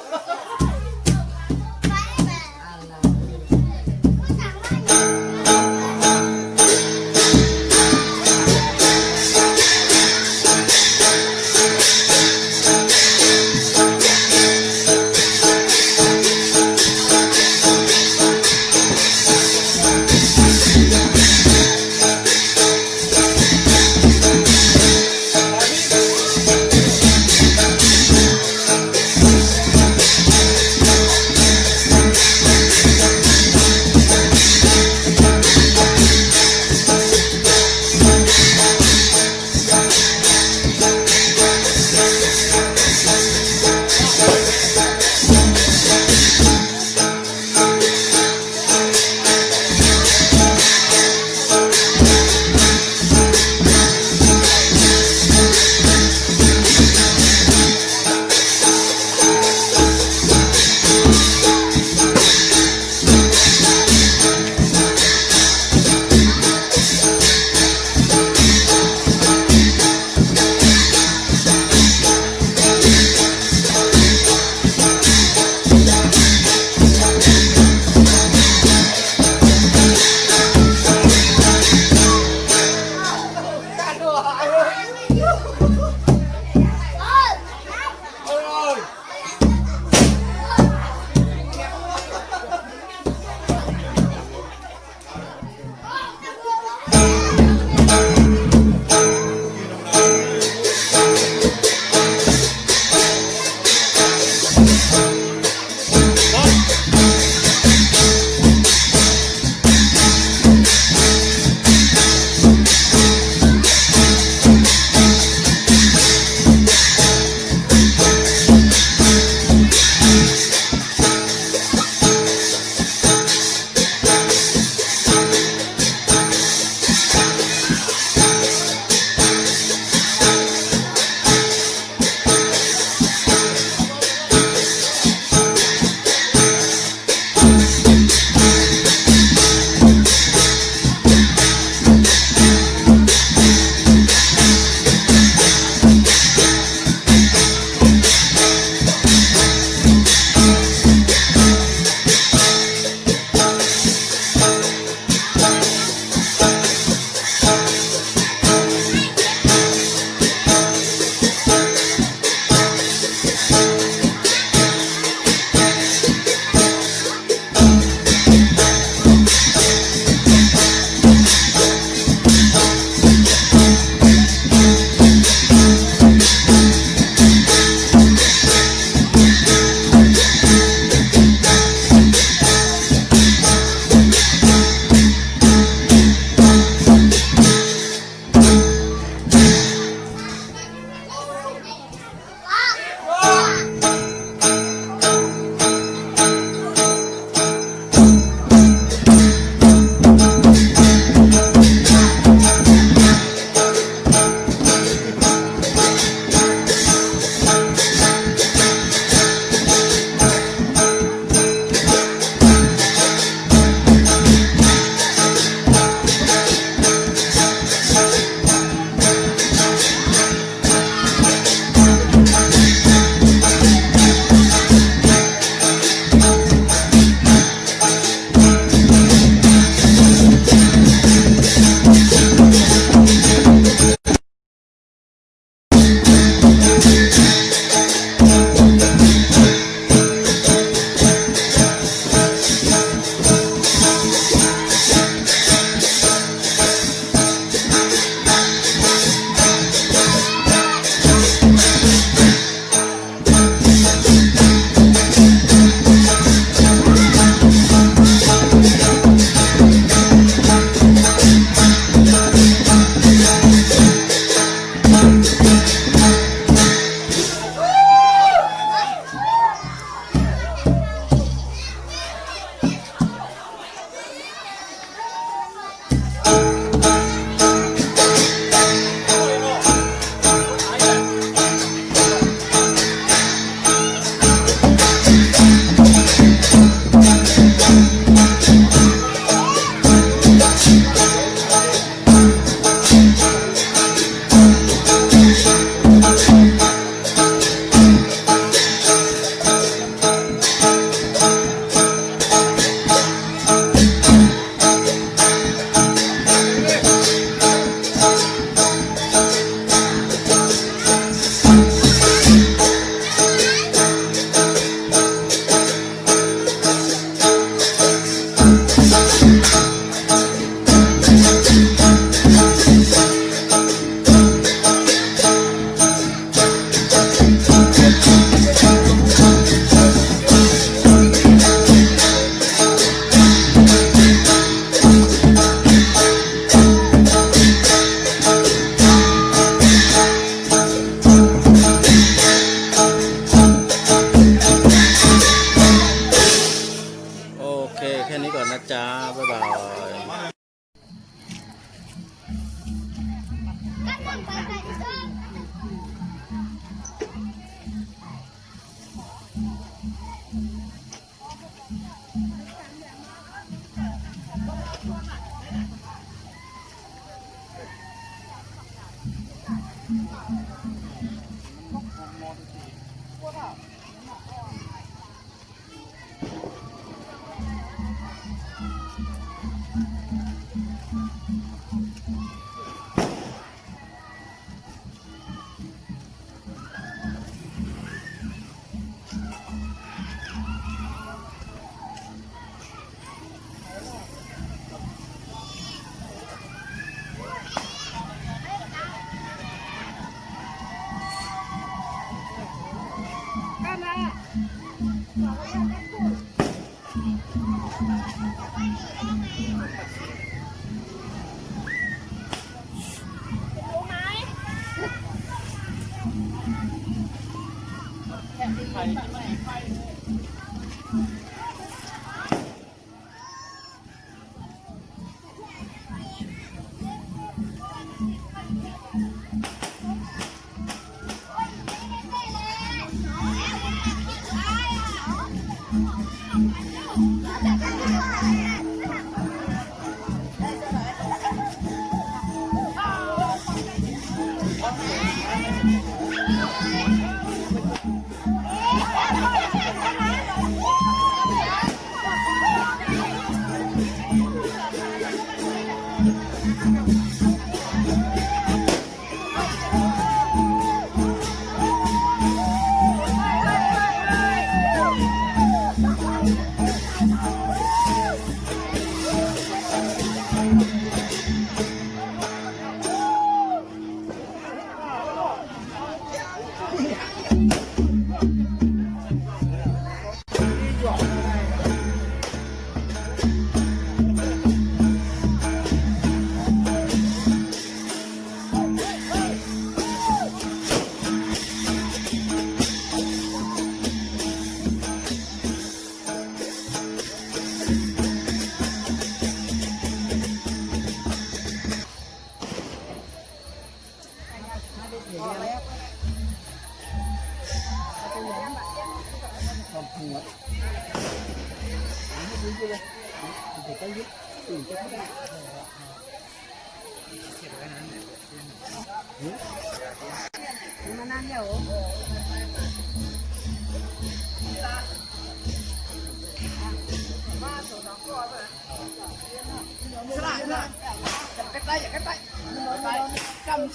เ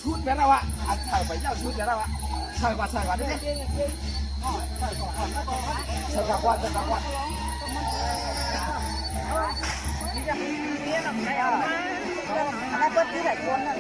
ชุดแบบเราอะใส่ไปเจ้าชุดแบบเราอะใส่กว่าด้วยใส่กว่านี่จะมีนี่หนังไหนอ่ะอะไรเปิดที่ไหนคนน่ะ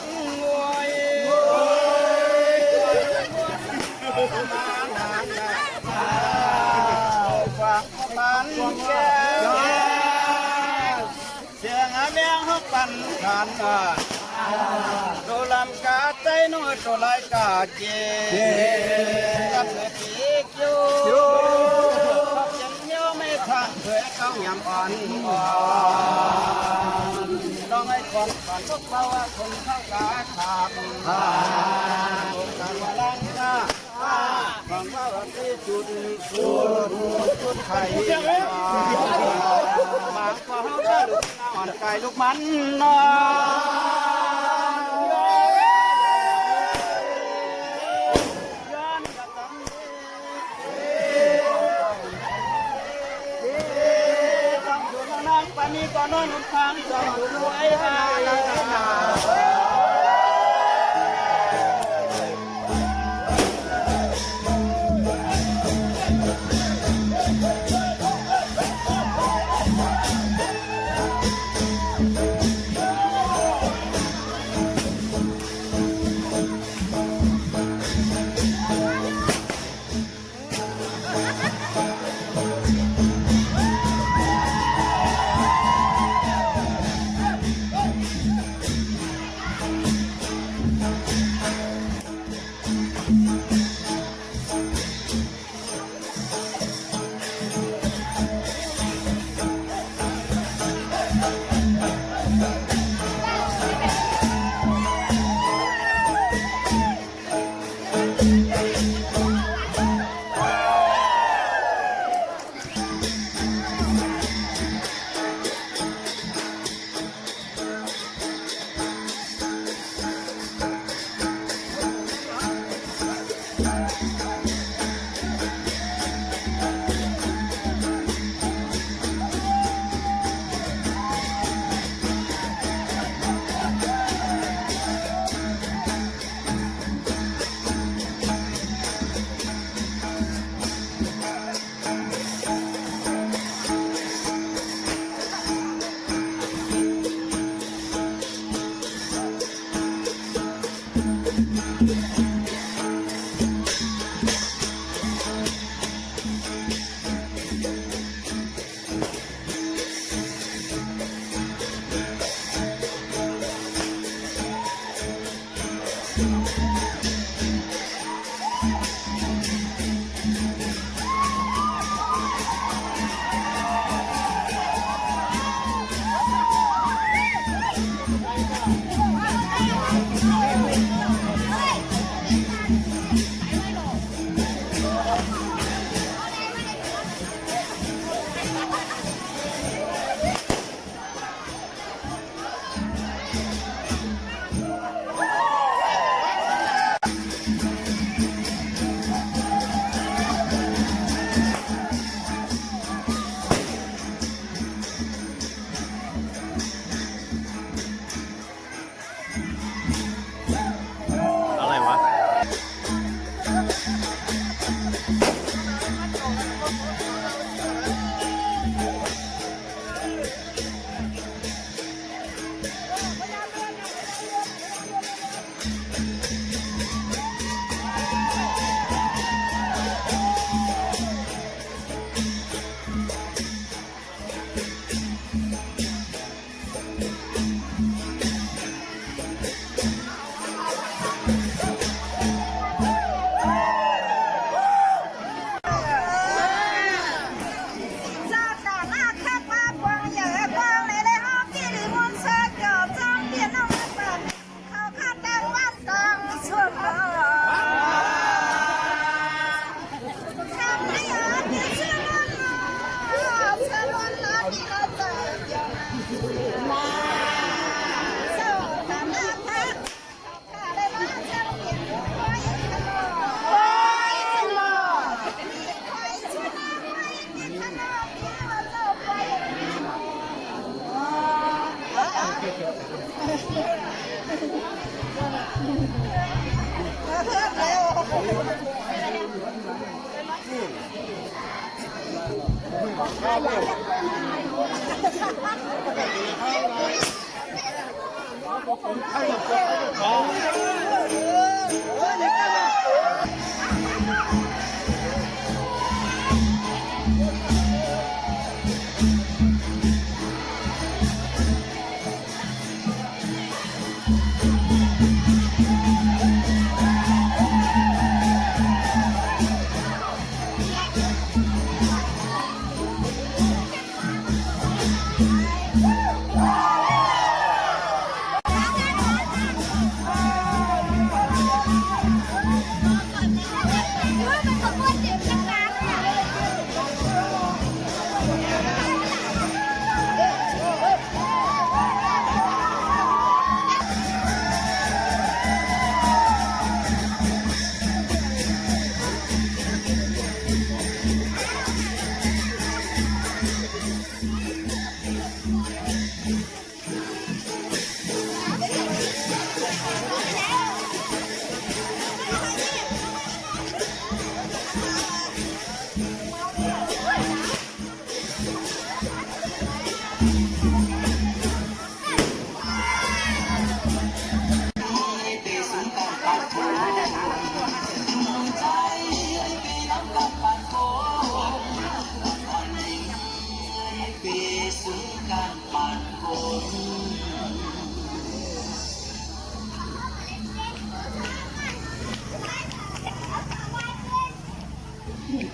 งงวยฝากมันแก่เสียงเมียงฮกปันขันโดลำกาใจน้อยตัวไรกาเจกับเมื่อกี้คิวยังเยี่ยวไม่ทันเพื่อเขายำอ่อนต้องให้คนก่อนพวกเขาว่าคนเข้ากาขาดการว่าลังนะฟังว่าที่จุดไข่บางก็เขาได้ลูกอ่อนไก่ลูกมันนย้อนกระตังต้องอยู่นั่งปานี้ก็นอนข้างจอมรวยหา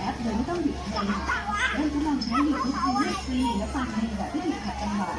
แอปโดยไม่ต้องหยุดเพลงเริ่มทดลองใช้ YouTube Premium ฟรีและฟังเพลงแบบไม่ติดขัดจังหวะ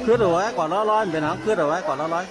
cướp rồi ấy, quả lo loi bên nó cướp rồi ấy, quả lo loi.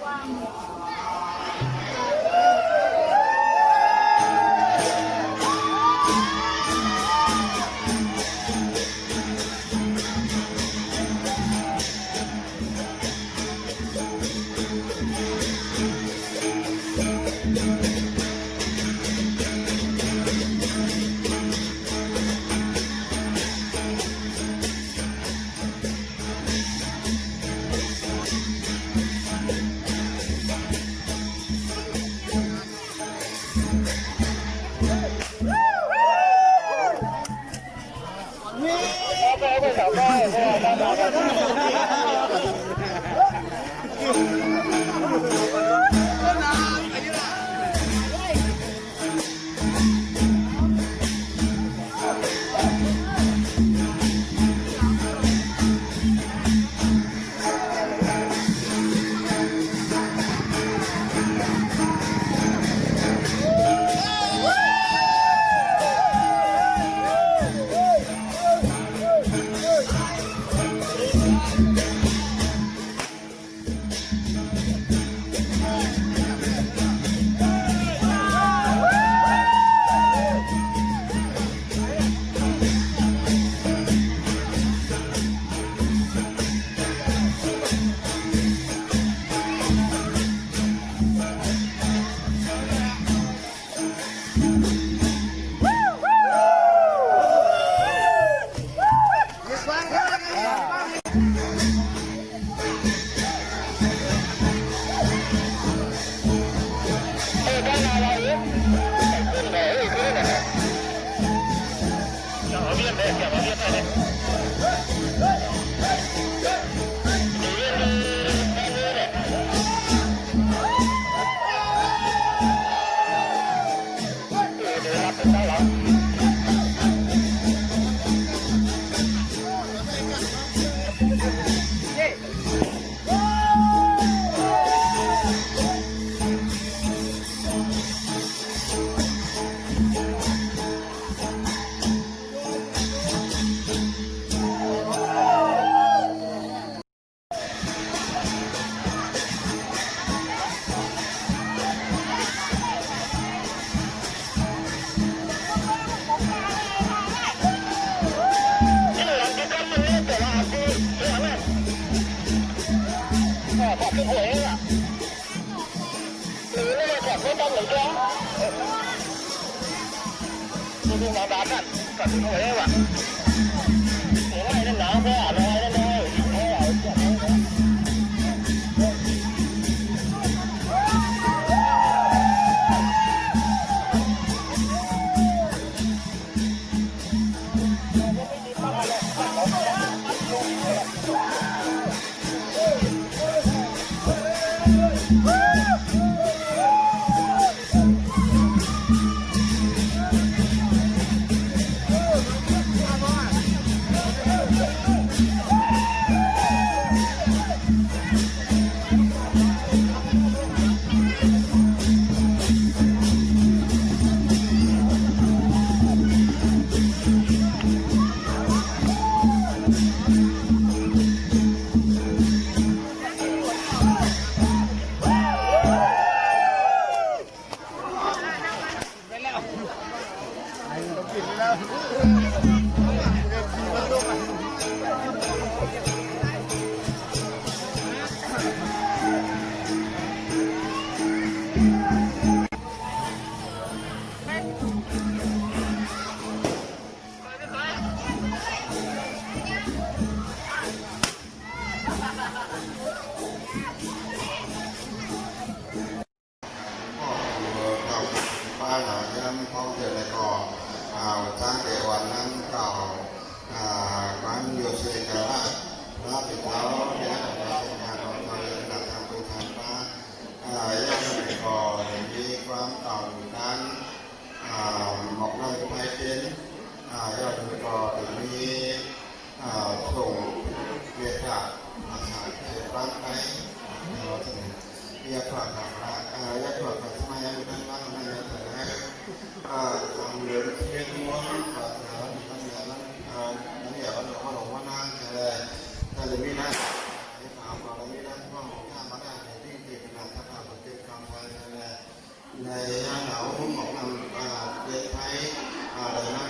ป้าหน่อยนั้นท่องเที่ยวในเกาะช้างเกวันนั้นเก่าการโยเซกาละพระปิดเท้าเนี่ยเราเส้นทางของเราเลยหลักทางไปทางป้าย่างในเกาะมีความต่างกันหมอกลอยไปเป็นย่างในเกาะมีส่งเวทาอาหารเชื้อบ้านไปเราจะยาขวดกับยาขวดกับสมัยยังตั้งบ้านไม่ได้แต่แรกทำเรือเทียนม้วนกับน้ำน้ำเหนือน้ำเหนือก็หลงว่าหลงว่านั่งเลยแต่เลยไม่นั่งไอ้สาวก็เลยไม่นั่งว่าของข้ามาได้ในที่ที่ขนาดถ้าผ่านเก็บกำไว้เลยในหน้าหนาวของนำเด็กไทยอะไรนั่ง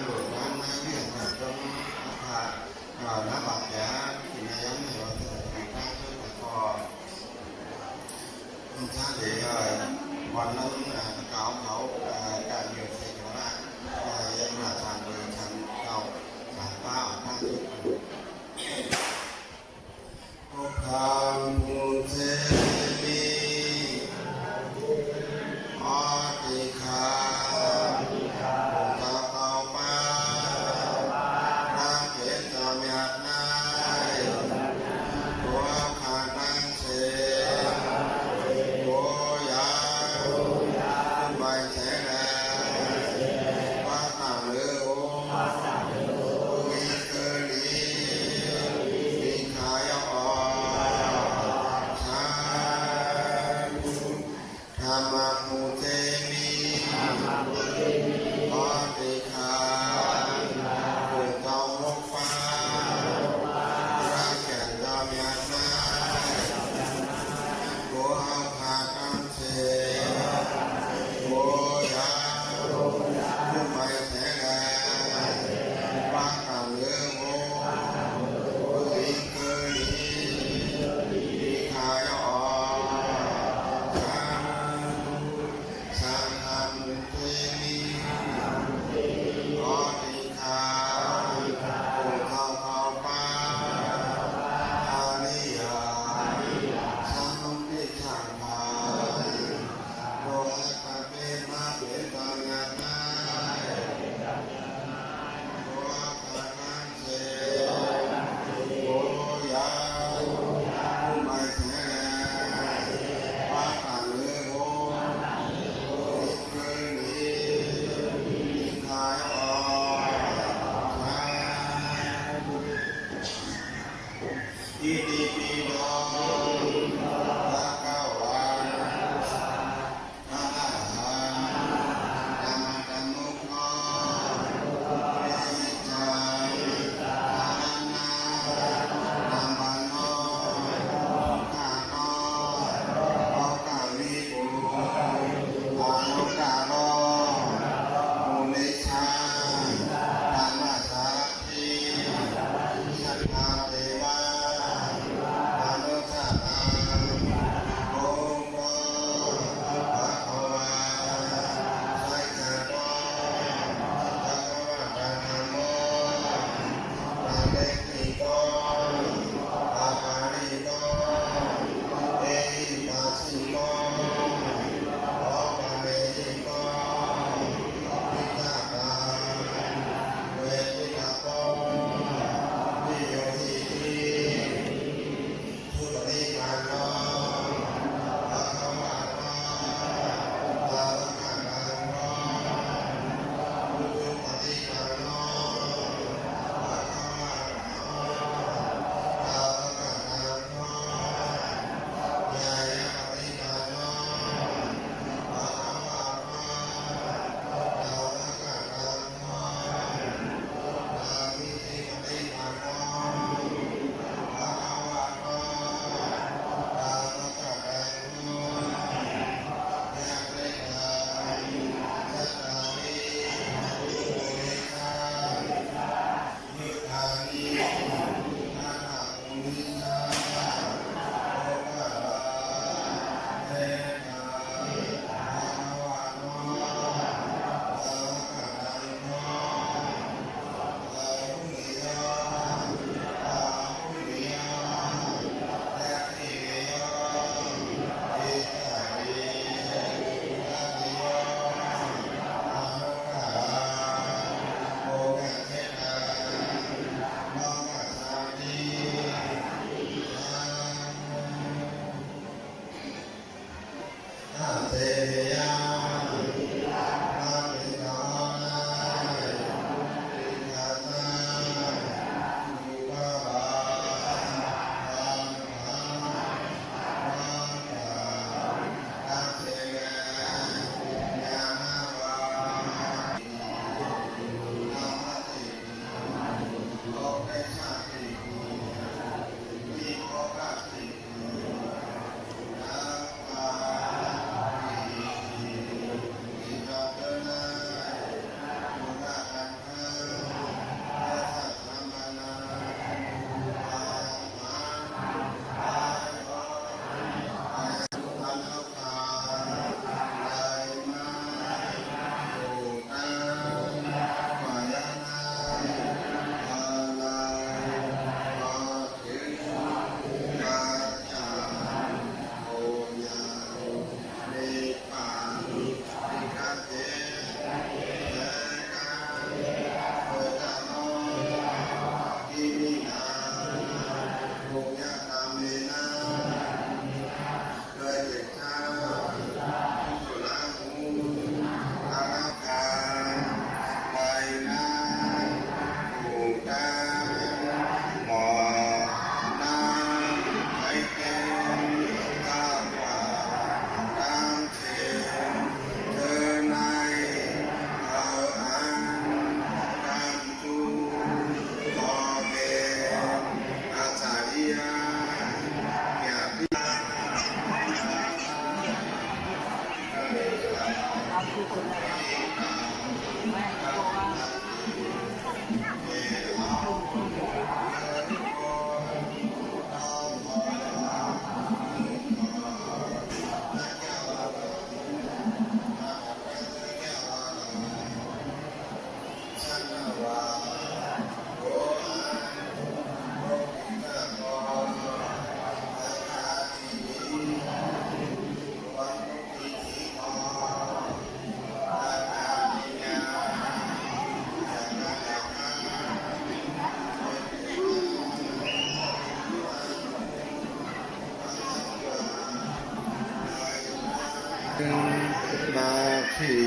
สี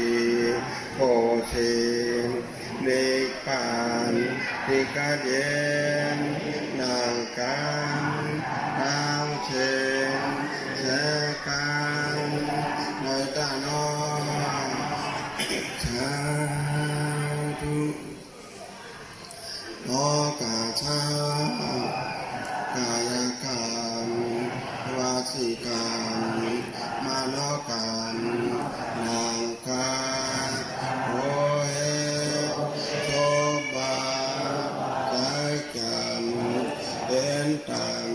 โพสีเนปานติกาเยนนางกันนางเชนเสกันในตาโนสาธุโอกาชากายกรรมวาสิกรรมมโนกรรมนางกาโอเอโสบาใจกันเป็นตัง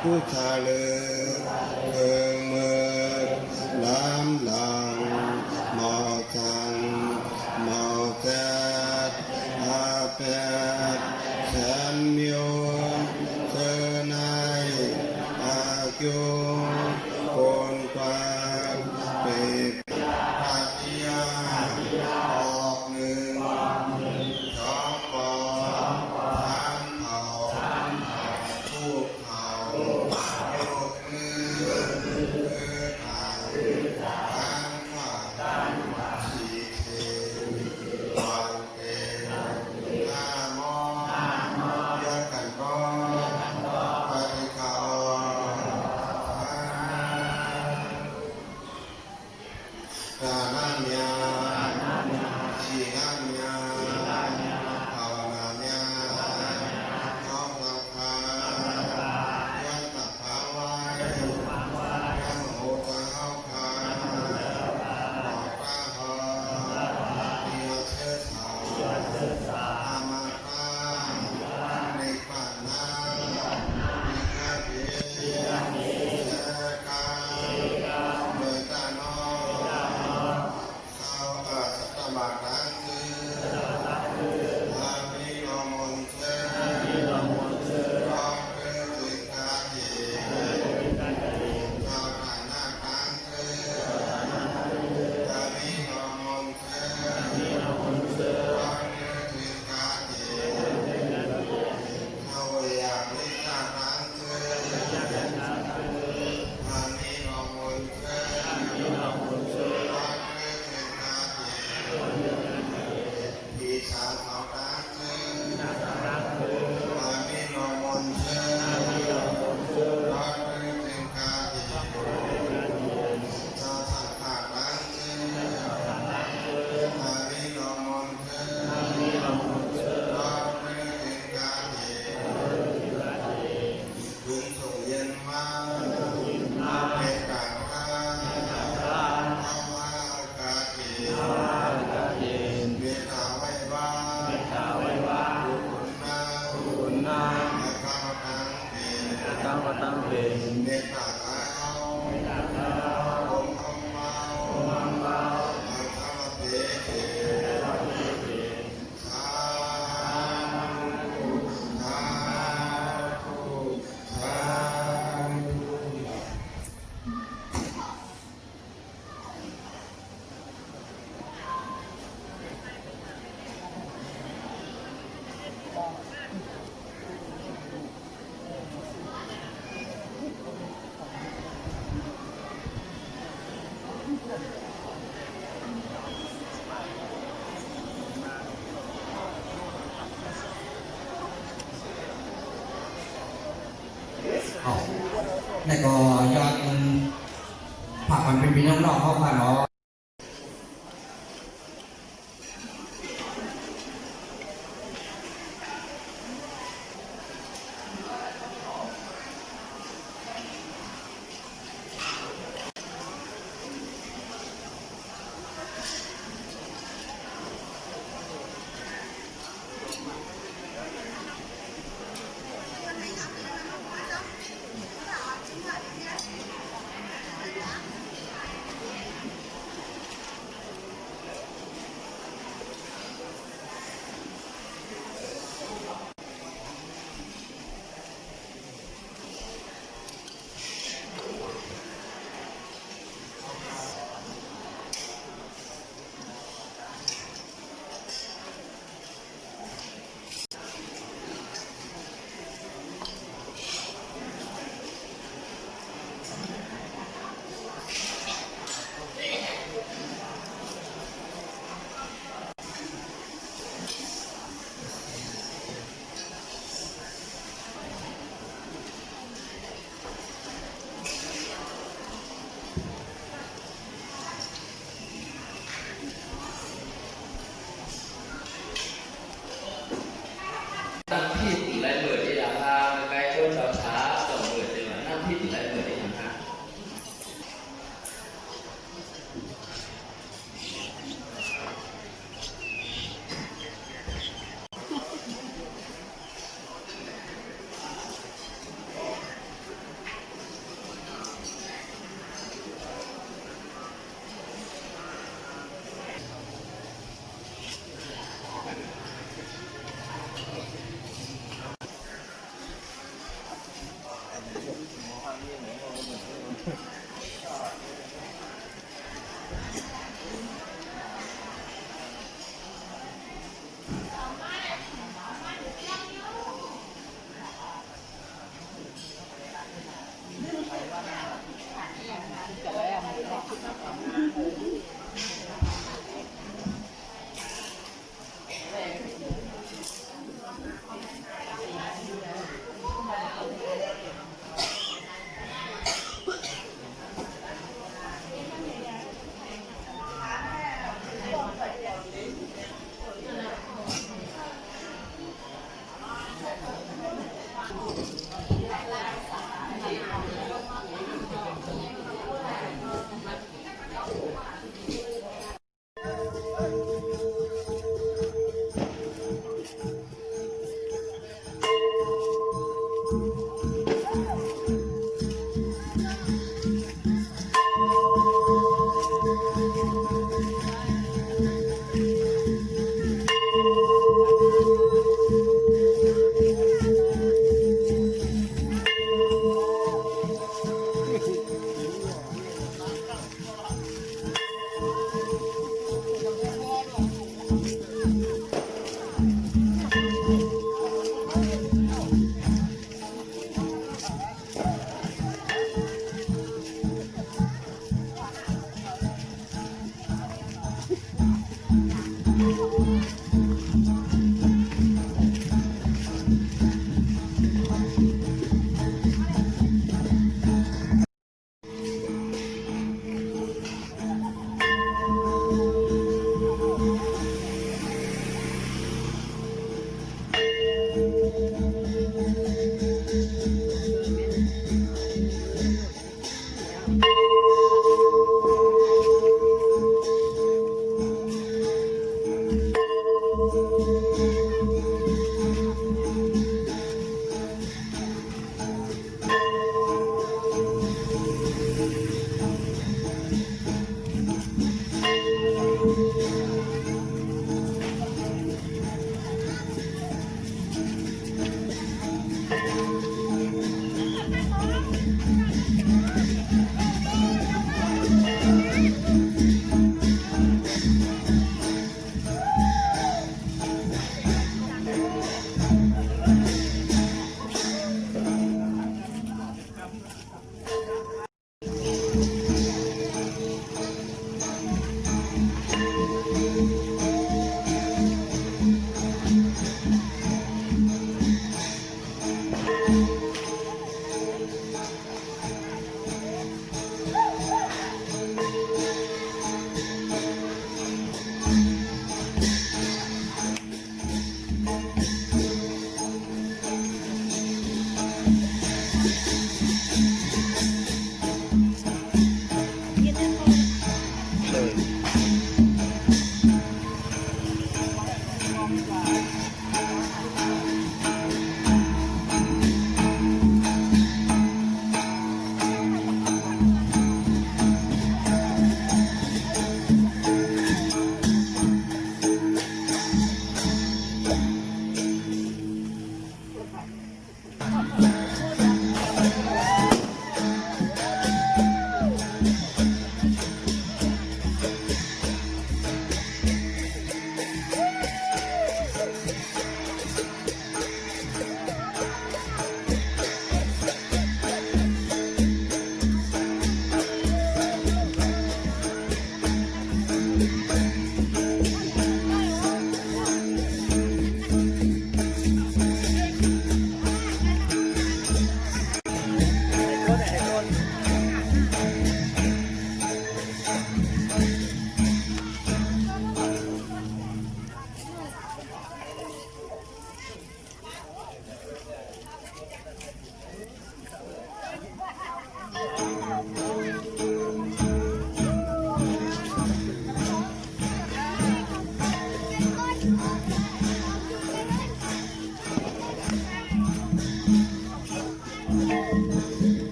ผู้ชาเลเกิงเมือล้ำหลังหมอจังหมอแจ๊ดอาแปดแสนมิวเธอนายอายุคนกว่าเป็ดปัจญาออกหนึ่งสองปอสามเผาผู้เผายกมือทางด้านขวาสี่เทวันเอ็ห้ามอยักกันก็ไปเขาดานาเมียชีงาเมียภาวนาเมียท้องสังขารยันตักภาวายยังโหตาเข้าคาบอกป้าหอเดียวเชิดเสาอามาตาในป่านามีแค่เพียงเจกาเดินตาโนเข้าสัตตบาทังคืออาภิโนมนเชรอบเกิดถึงกาเยชาวฐานาคังคืออาภิโนมนเชรอบเกิดถึงกาเยเขาอยากวิจารณ์คังคืออาภิโนมนเชรอบเกิดถึงกาเยที่ชาวเขาคังคืออาภิโนมนเชรอบเกิดถึงกาเยชาวสังขารคังคืออาภิโนมนเชรอบเกิดถึงกาเยพึงส่งเย็นมาเป็นการค้าเอามาอากาศเย็นเมตตาไว้ว่าบุญนาและข้าวตั้งเป็นเมตตาตาเอาองค์เอามาและข้าวเปเกสาธุสาธุสาธุ แต่ก็ยอดมันผักมันเป็นพี่น้องๆเข้ามาเนาะ ตั้งที่ถึงไรเบิดที่ราคาไกลต้นเสาช้าต่อเบิดเลยนั่งที่ถึงไรเบิดที่ราคา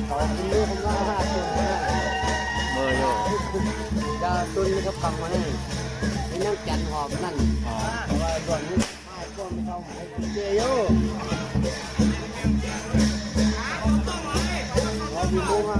ขอคุณลูกผมว่า5ตัวนะเบอร์โยดาวตุนนะครับฟังมาให้ไอ้นั่งจันหอบนั่นเพราะว่าก่อนนี้5ตัวไม่เข้าให้เจโยเราอยู่มุ่งว่า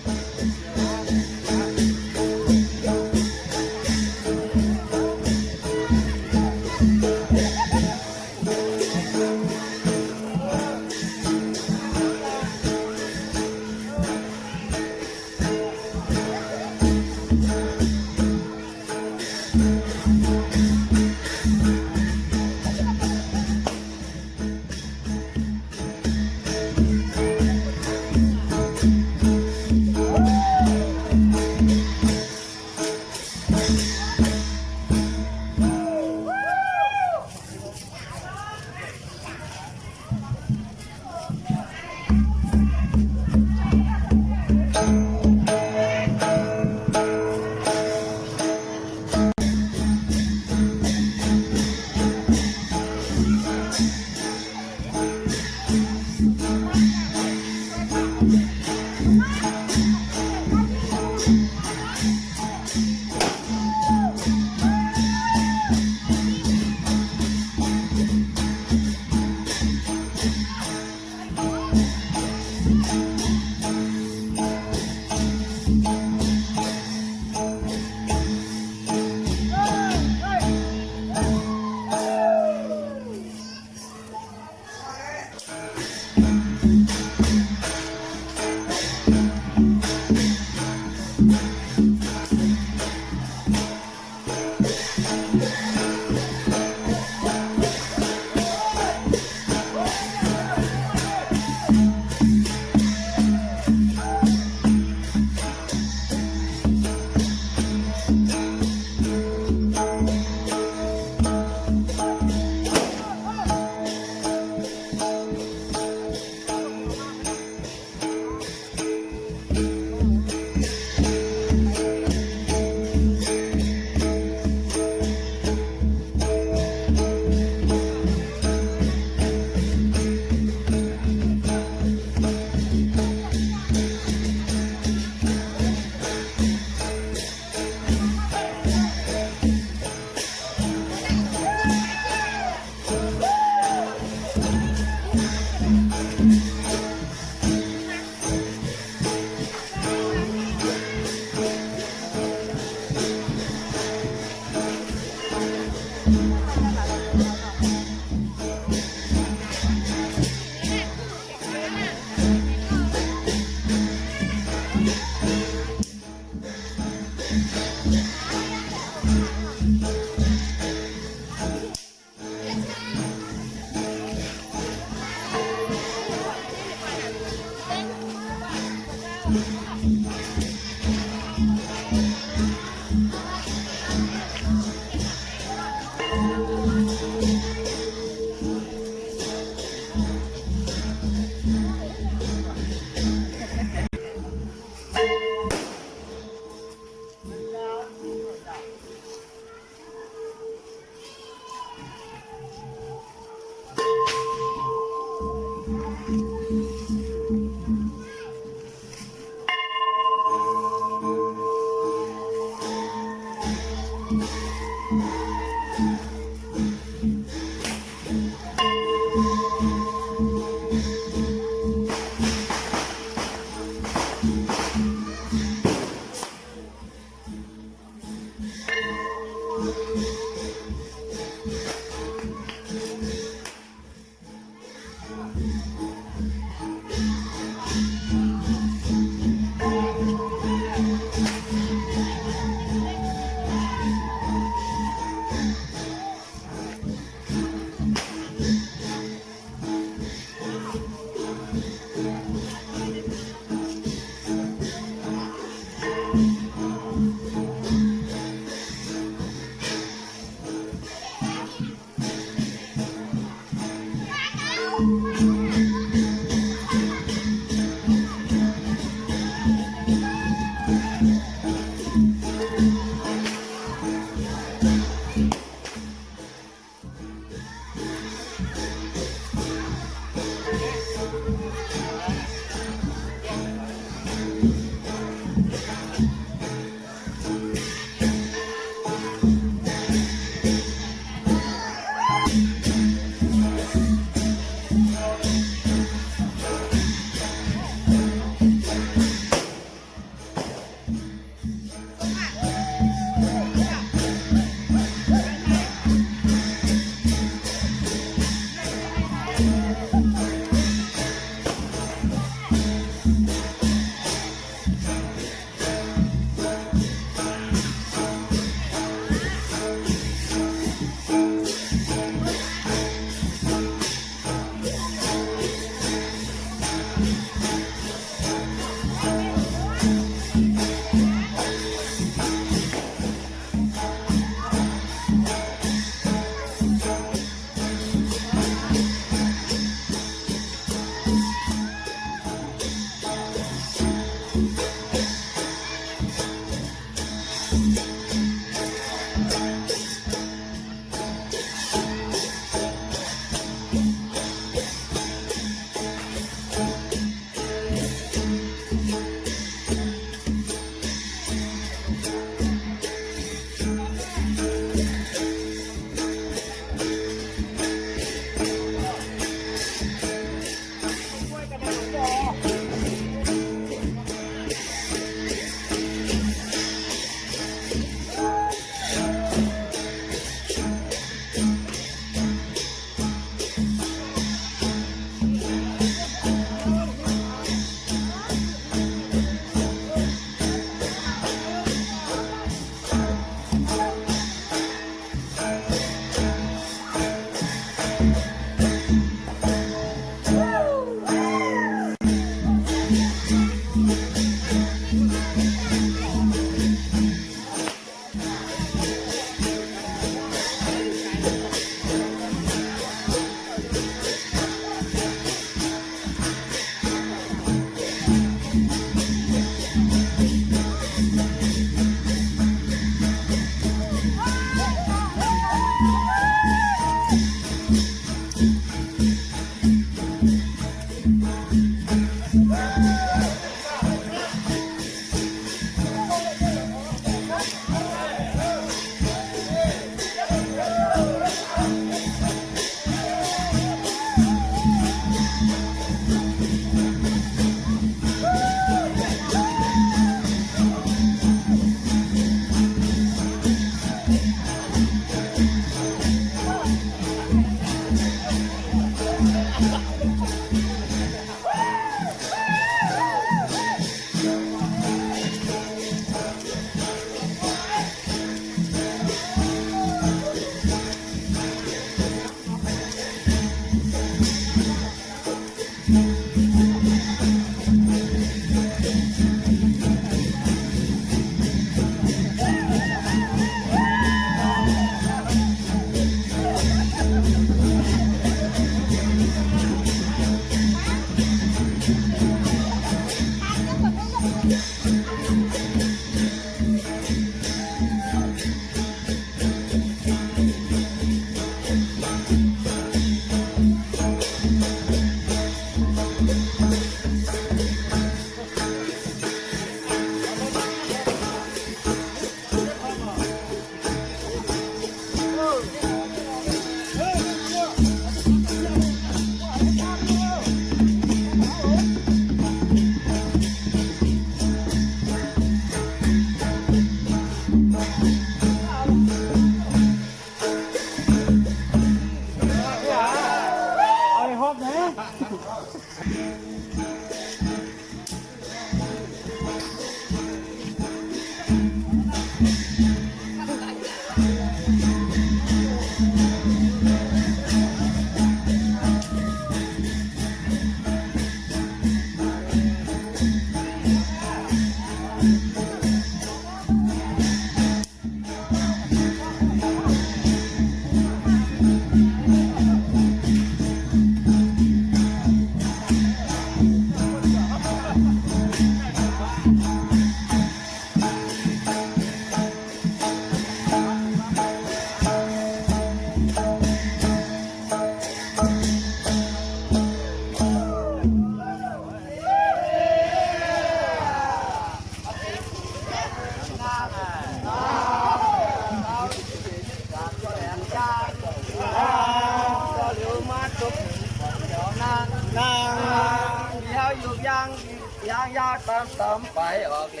ยางยาตามไปออกเล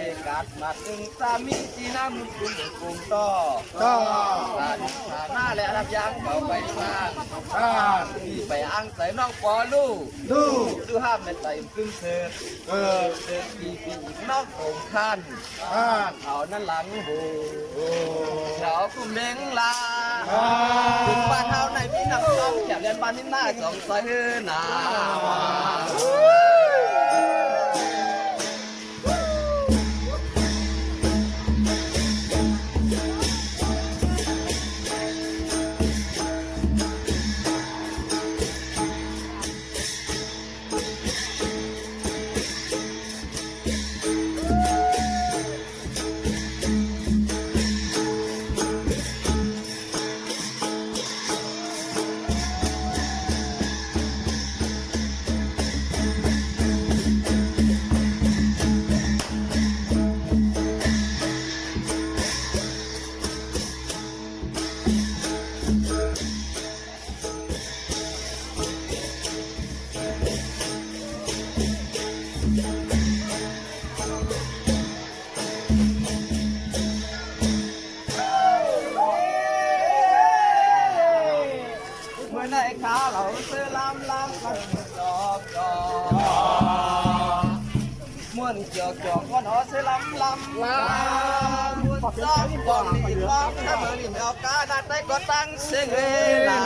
ยกัดมาถึงสามีจีน่ามุนกุมกุมต่อหน้าและรับยางเขาไปสร้างที่ไปอังใส่น้องปอลูดูห้ามในใจพึ่งเถิดปีน้ององท่านเขานั้นหลังหูเขากุมเล้งลาถึงบ้านเฮาในพี่น้ำต้องแขกเรียนบ้านที่หน้าสองซอยหนาในขาเราเสื้อลำกันจอกม้วนเกี่ยวก้อนหอเสื้อลำม้วนซ้อมก้อนนี่ก้อนถ้าเมื่อนี่ไม่เอากาดัดได้ก็ตั้งเสียงเวลา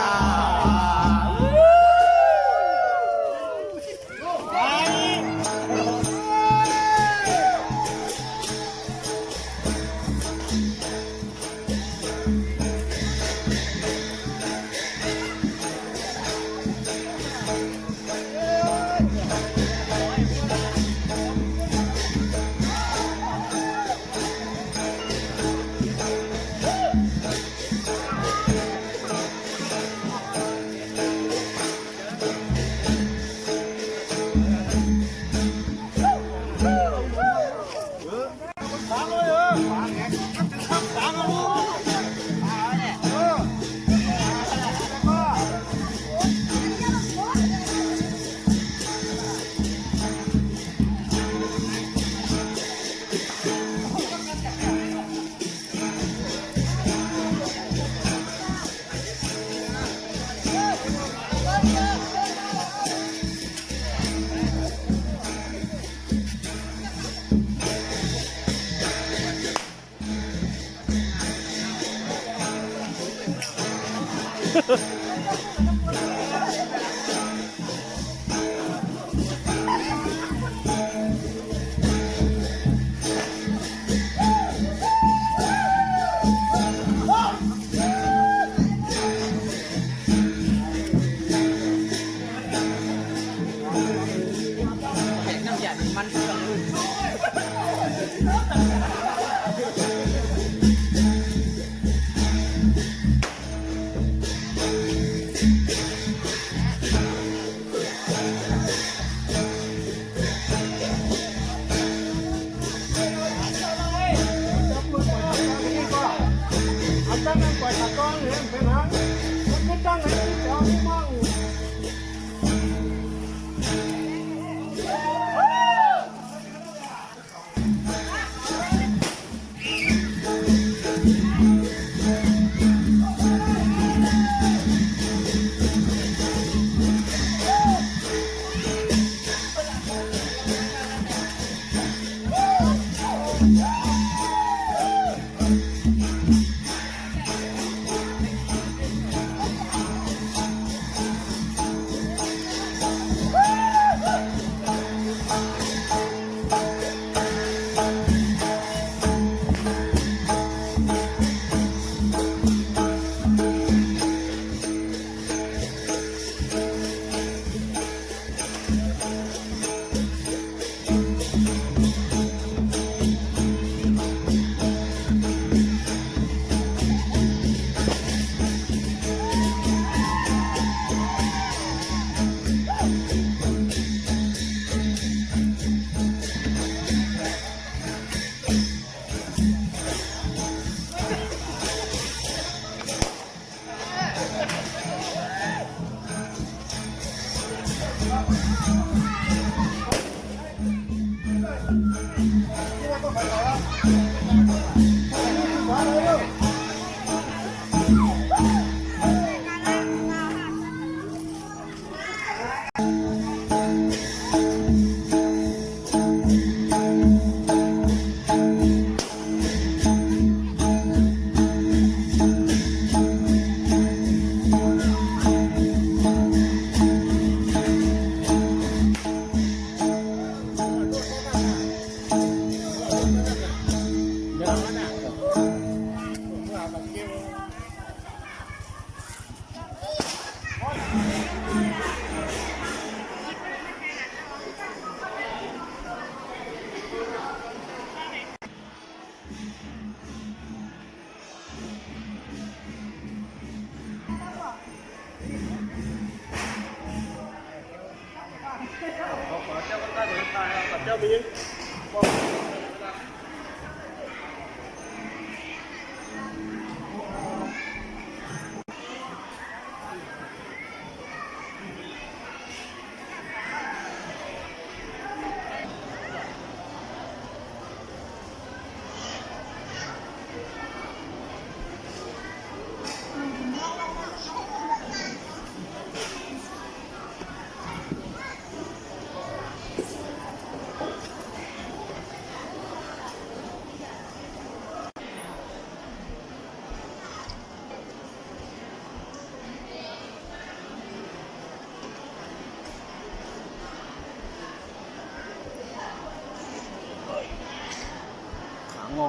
งอ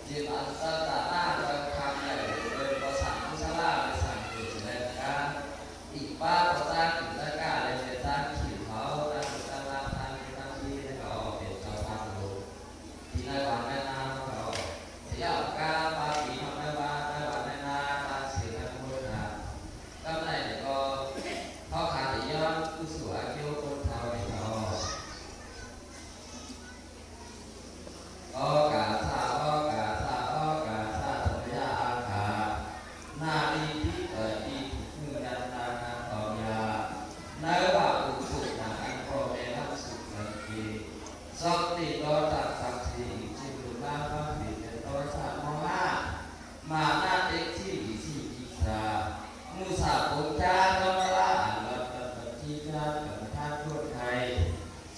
จิตอันตรายหน้าจะทำใหญ่โดยภาษาพุทธลาภาษาอังกฤษและการอีกป้าภาษาอังกฤษและการในเรื่องการขีดเขาการศึกษาทางที่และก็เป็นชาวบ้านรู้ที่ในวันแม่นาเขาเสียการปาปีทำในวันแม่นาการเสียการพูดนะกำไรก็เขาขาดย้อนผู้สูงอายุคนเฒ่าในเขาโอกาสโอกาสสัญญาอาคาหน้าดีที่เกิดดีมือยันนานาตองยาในว่าอุสุนาอันโคเอนักสุขันกีสักติโดตัดสักสีจิตุลาภาพิเตโตสัมมามานาเอกที่ที่อิสรามุสาปุจจาธรรมละอันลัตตะจีนากับท่านพูดไทย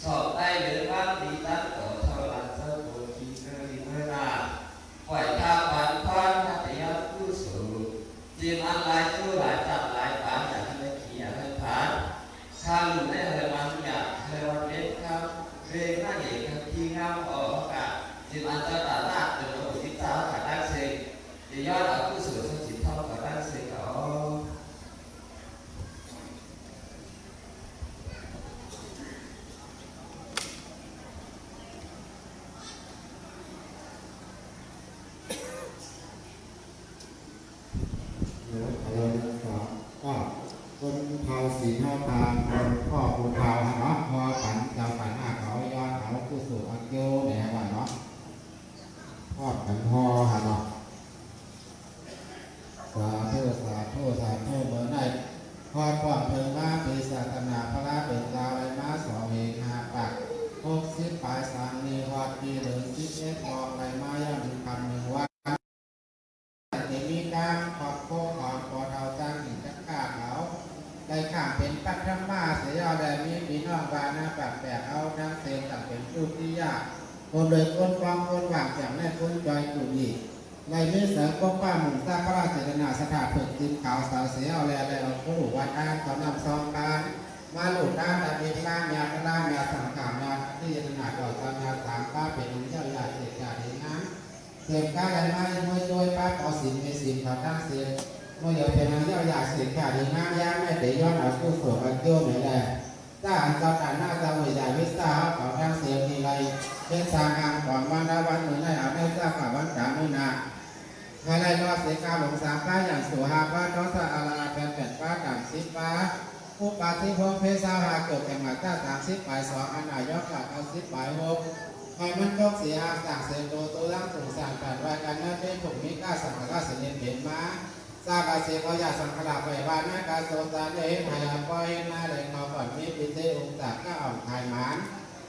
สอบได้หรือบ้างดีตั้งต่อเท่าลันเซอร์โบกีเกอริเมราปล่อยท่าปันพรทัตยาผู้สูจีนอันหลายชั่วหลายจับหลายปานอย่างไม่เขียนให้ผ่านข้าลุได้เฮมันอยากเฮวันเด็ดครับเรียนหน้าเอกที่งามออกกาจีนอันจะตัดหน้าเป็นระบบที่ตาขาดได้เสกจะยอดเอาผู้สูสังจิตเท่ากับได้เสกเอาก็คนเผาสีเท่าตาคนพ่อผู้เผาเนาะพอฝันเจ้าฝันหน้าเขาย้อนเขาผู้สูงอายุเนี่ยว่าเนาะพ่อฝันพ่อเนาะสาธุสาธุสาธุเมื่อได้พอปลอดเพิ่งว่าปีศาจนาพระเป็นดาวไอ้มาสอเวงาปัก60ปลายสามนีฮอดปีเหลือง11มองไรมาย่ำคำหนึ่งว่ามีการขอบโค้งของปอเทาจังหินจักขาเขาได้ข้ามเป็นปัทมาเสียเอาได้มีพี่น้องบานาปัดแปดเอาทั้งเซนตัดเป็นรูปที่ยากคนเลยคนฟองคนหวังจากแม่คนจอยกุลีในเรื่องเสริมก้ป้าหมุนสร้างพระราชนาสถาเผิกจินขาวสาวเสียเอาแลได้เอาผู้วัดอ้านเขานำซองการมาหลุดด้านตะเบียนล่างยากระล่างยาสังขารยาที่ขนาดดอกสังยาสามป้าเป็นเจ้าใหญ่เศษใหญ่นั้นเสียงก้าใหญ่ไม้มวยโดยป้าต่อสินมีสินขอตั้งเสียงมวยเดียวเป็นเจ้าใหญ่เสียงขาดีงามย่างแม่เตยย้อนเอาผู้สูงอายุเหนือแหละถ้าอันเจ้าด่านหน้าเจ้าหัวใหญ่วิสาขอตั้งเสียงทีไรเป็นสางามก่อนวันละวันเหมือนได้เอาได้ทราบข่าววันกลางไม่นานภายในรอบเสียงการหลงสามป้าอย่างสุภาพป้าน้องสะอาลาเป็นแผ่นป้าด่างซิป้าผู้ปาที่พงเพศาหาเกิดแข่งหลักต้า30 ปลาย 2อันนายกหลักเอา10 ปลาย 6ให้มันก็เสียหาสั่งเสียโตตัวร่างสูงสั่งการรายการนั้นเป็นถูกมิก้าสังฆราชเสนียนเห็นมาทราบอาเซียนเขาอยากสังฆราชไปบ้านนาการโซซานเองไทยก้อยหน้าแดงเขาก่อนมีปิเตองค์จากก็อ่อนไทยหมาน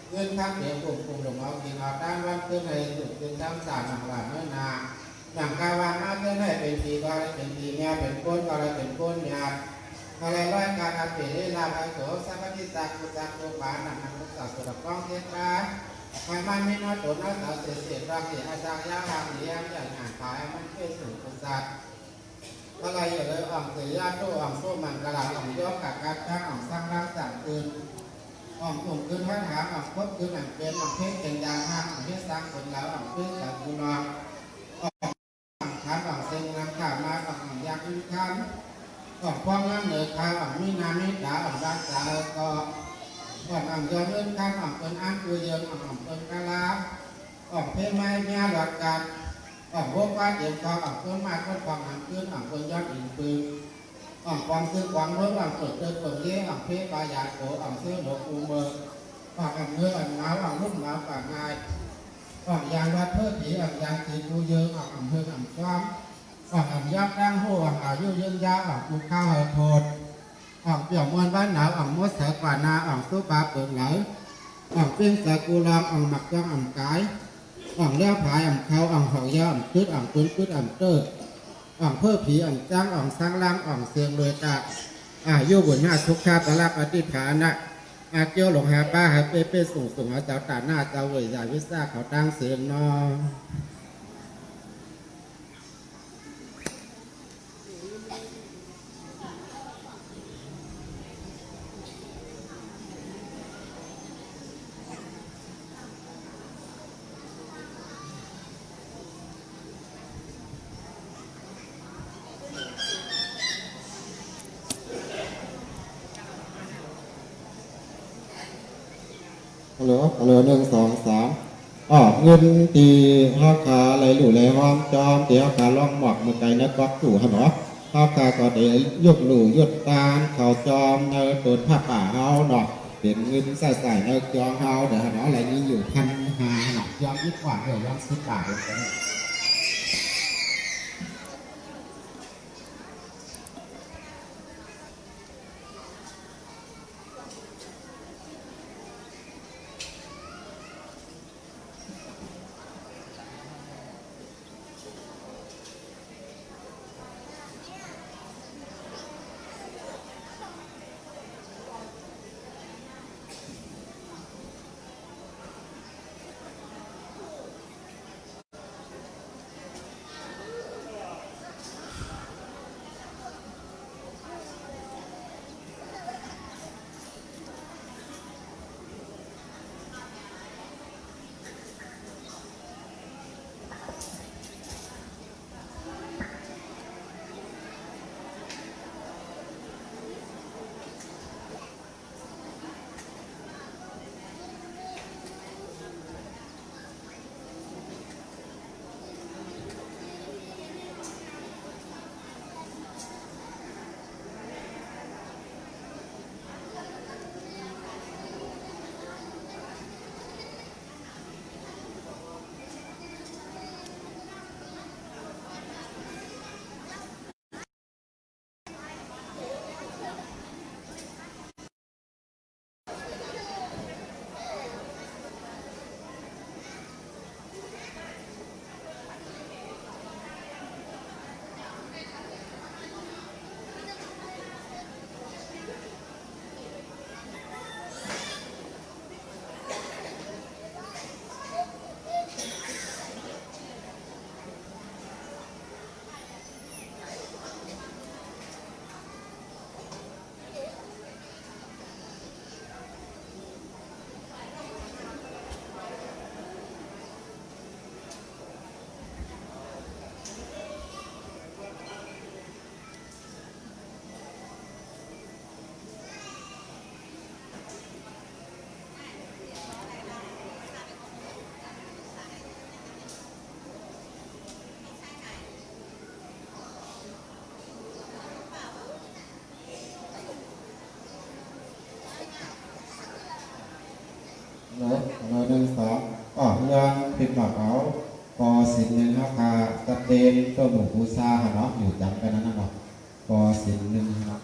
เงินข้างเดียวกลุ่มหลงเอากินเอาด้านวันขึ้นในจุดขึ้นทั้ง3หลังหลังเมื่อนาอย่างกาวามาเท่าไหร่เป็นปีก็อะไรเป็นปีเมียเป็นก้นก็อะไรเป็นก้นเมียอะไรร้อยการอาเปรีลาภโสสัพพิสักกุสักโกบานังนักศึกษาสุรก้องเทศรา ใครมันไม่น้อยตัวน้อยสาวเสียเสียรักเสียอาจารย์ยาหางเลี้ยงอย่างหางขายมันเพื่อสื่อประสาทอะไรอย่างเลยอ่องเสียยาโตอ่องโซ่มันกระดาษอ่องย่อกับการจ้างอ่องสร้างร่างสั่งคืนอ่องกลุ่มคืนพันหาอ่องพบคืนอ่องเป็นอ่องเพ่งเป็นยางห้างอ่องเพ่งสร้างผลแล้วอ่องเพื่อจากกุลองอ่องขันอ่องเซ็งน้ำขามาอ่องยาขึ้นขันอ่องพองน้ำเหนือขาอ่องมีน้ำมีตาอ่องด้านซ้ายก็อ่องย้อนเลื่อนข้างอ่องเป็นอันตัวเยือนอ่องเป็นกะลาอ่องเพ่งไม้เมียหลักการอ่องพวกว่าเดี๋ยวเขาอ่องต้นไม้ต้นความหันขึ้นอ่องเป็นยอดอินปืนอ่องความซื้อความรถอ่องเปิดเดินเปิดเลี้ยอ่องเพ่งปลายาโกอ่องเสื้อหลวงปูเมืองอ่องเนื้ออ่องเมาอ่องนุ่มเมาปากง่ายยางวัดเพื่อผียางตีกูเยอะเพื่อความยักษ์ดังหัวอายุยืนยาวกูข้าวเหอโพดเปี่ยมมวลบ้านหนาวมดเสือกว่านาตู้ปลาเปิดไหลเป็นสกุลองหมักจ้องกายเลี้ยวผายเขาหอยย่อพืชปืนพืชเติร์เพื่อผีจ้างสร้างล่างเสียงเลยตาอยู่บนหน้าทุกชาติตะลักอธิษฐานนะเกี่ยวหลงหาป้าหาเป้ส่งเอาเจ้าตาหน้าเจ้าเวยใหญ่วิซ่าเขาตั้งเสียงนอฮัลโหล1 2 3เงินตีห้าขาไหลหลู่ไหลห้อมจอมเดี๋ยวขาล่องหมอกมือไก่นักก๊อกตู่ฮะเนาะห้าขาก็เดี๋ยวยกหลู่ยดตาลเข่าจอมในต้นผ้าป่าเฮาเนาะเป็นเงินใส่ในจอมเฮาเดี๋ยวเนาะอะไรนี้อยู่1,500เนาะยอมยิ่งกว่าเดี๋ยวยอม10 บาทเลย1 2ยังเป็นหมากเอาพอสิ่งหนึ่งราคาจัดเต็มตัวหมูบูซาเนาะอยู่จำกันนั่นเนาะพอสิ่งหนึ่งเนาะ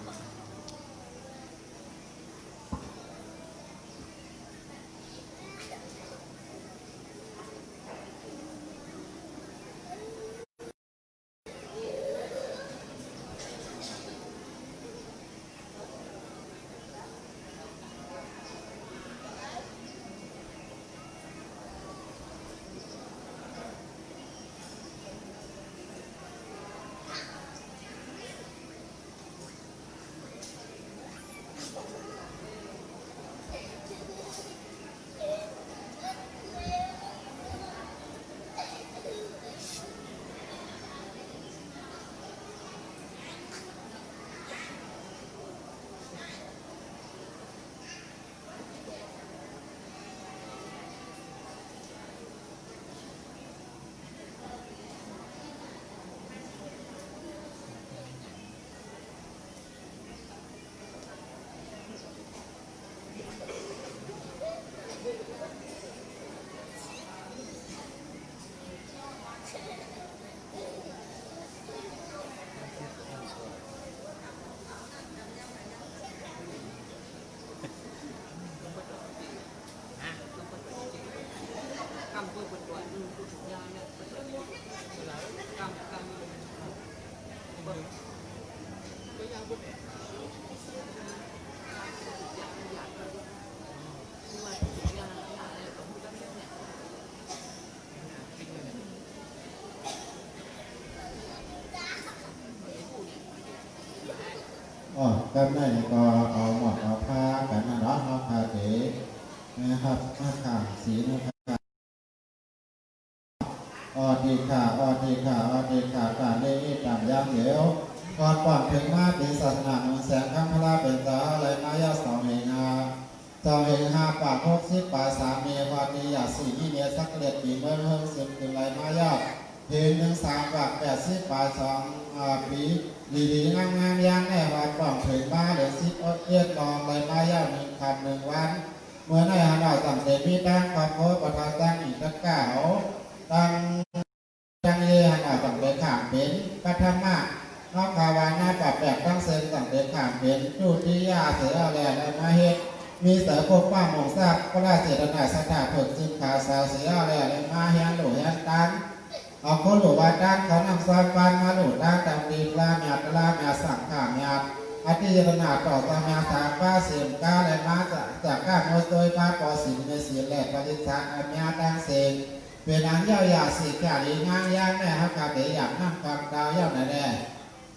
อ๋อก็ได้ก็เอาหมดเอาผ้ากันนะเนาะเอาผ้าเต๋นะครับผ้าขาวสีนะครับอ๋อดีค่ะอ๋อดีค่ะอ๋อดีค่ะการเล่นตามยามเดียวก่อนก่อนถึงมาปีศาสนาเมืองแสงข้ามพระราเป็นตาอะไรมายาสองเฮงาสองเฮงาปาก60 ปาก3 เมวาดีอยาก4 ที่เมียสักเล็ดปีเมื่อเพิ่ง10ถึงไรมายาเพน1 3 ปาก80 ปาก2 ปีดีๆงามๆย่างแน่ว่าก่อนถึงมาเดี๋ยว10 เอ็ดลองไรมายา1 คำ 1 วันเมื่อในหันเราตั้งแต่มีตั้งความโพสประทานตั้งอีกตั้งตั้งเยี่ยหันเราตั้งแต่ขามเป็นปัทมะนอกภาวานาปรับแบบตั้งเซนตั้งแต่ขามเป็นจุติยาเสืออะไรได้มาเฮ็ดมีเสือพวกป้าหมองทราบก็ได้เจตนาสถาถึงจึงขาสาเสืออะไรได้มาเฮียนหลุยนตันเอาคนหลุวาด้านเขานำซอยฟันมาหลุด้านตามดีปลาเมียปลาเมียสั่งข่าเมียอธิยตนาต่อตาเมียสาป้าเสียมก้าอะไรมาจากก้าโมโดยป้าปอสินในเสียแหลกปฏิสัตเมียดังเสงเป็นอันเย้ายาสีแก่ดีงานย่างแม่ฮักกาเดียบนั่งฟังดาวเย้าไหนแน่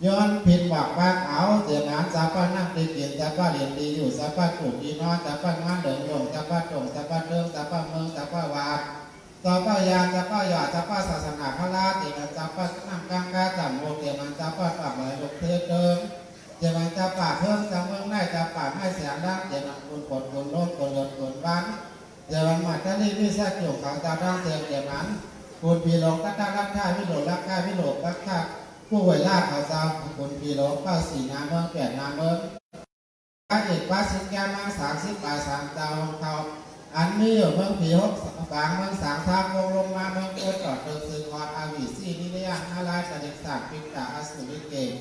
ย้อนผิดหวักบ้านเอาเจียนานสาป้านั่งดีกินสาป้าเรียนดีอยู่สาป้าถูกดีนอนสาป้างานเดินลงสาป้าตรงสาป้าเดิมสาป้าเมืองสาป้าวาดสาป้ายางสาป้าหยอดสาป้าศาสนาพระราติมันสาป้านั่งกลางกาจับโมเตียมันสาป้าปากไหลลูกเทเดิมเจียมันสาป้าเพิ่มสาเมืองได้สาป้าให้เสียงดังเจียมันคุณผลคุณโลกคุณเลือดคุณบ้านเจียมันมาท่านี้วิสัยเกี่ยวกับตาดังเตียงเจียมันคุณพีหลงตัดรักข้าวิโรรักข้าวิโรรักข้าผู้ไหวล่าเขาเจ้าคุณพีหลงป้าสีน้ำเมืองแปดน้ำเมืองป้าเอกป้าสิงแก้มัง30 ปลาย3 เจ้าของเขาอันนี้อยู่เมืองผี6 ฝางเมือง3 ท่าโกลงมาเมืองโคตรจอดเดินซื้อคอนอาวิซีนิเลียนอาลาจันทร์ศาสตร์ปิกาอสุริเกต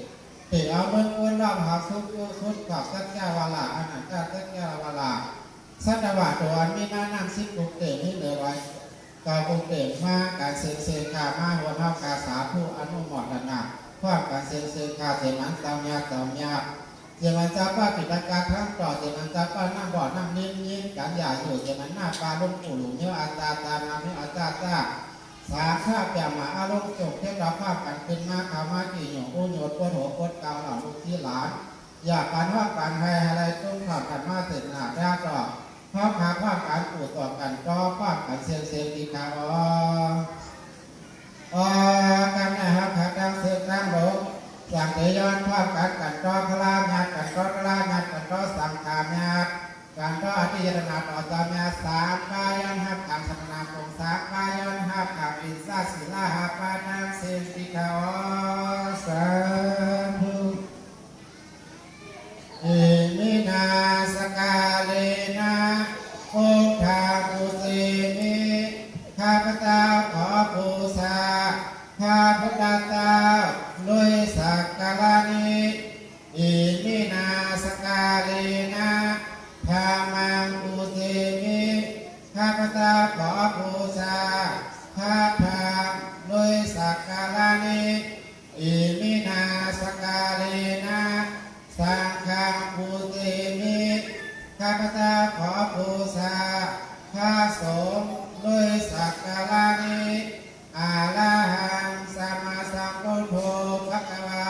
ติเอาเมืองอ้วนรอบหาสุดสุดกับสักแก้วลาอันนั้นก็สักแก้วลาสัตวะตัวอันมีหน้านั่งซิกกุกเตนี่เหลือไว้กากุกเตมาการเซนเซคามาหัวน้ากาสาผู้อนุหมอดนาความการเซนเซคาเจมันตามยาเจมันจับป้าปิดการทั้งต่อเจมันจับป้านั่งบ่อนั่งนิ่งการใหญ่อยู่เจมันหน้าปลาลุ่มปู่หลุมเนื้ออาตาตานามิอาตาตาสาข้าเปียมาอารมณ์จบเทพเราภาพกันขึ้นมาขามากี่หยงโอโยดปวดหัวปวดเกาเหล่าลูกที่หลานอยากการว่าการให้อะไรต้องขับกันมาเสร็จหนาได้ต่อเพราะหากว่าการปูดต่อกันก็ป้ากันเซียนดีค่ะกันนะครับขาดังเสียงดังหลงจากเตยอนภาพกันก็พลาญาติกันก็พลาญาติกันก็สังขารญาติการก็อธิยตนาต่อจามญาสามกายันหักขังสัมนาคงสามกายันหักขังอินทราศิลาหาปานังเสติขาวสาธุอิมินาสกาเลนะพุทธาภูสิมิข้าพเจ้าขอบูชาพระพุทธเจ้าด้วยสักการะนี้อิมินาสกาเลนะธรรมังภูสิมิข้าพเจ้าขอบูชาพระธรรมด้วยสักการะนี้อิมินาสกาเลนะสังฆังภูสิมิข้าพเจ้าขอบูชาพระสงฆ์ด้วยสักการะนี้อาลาหังสัมมาสัมพุทโธภควา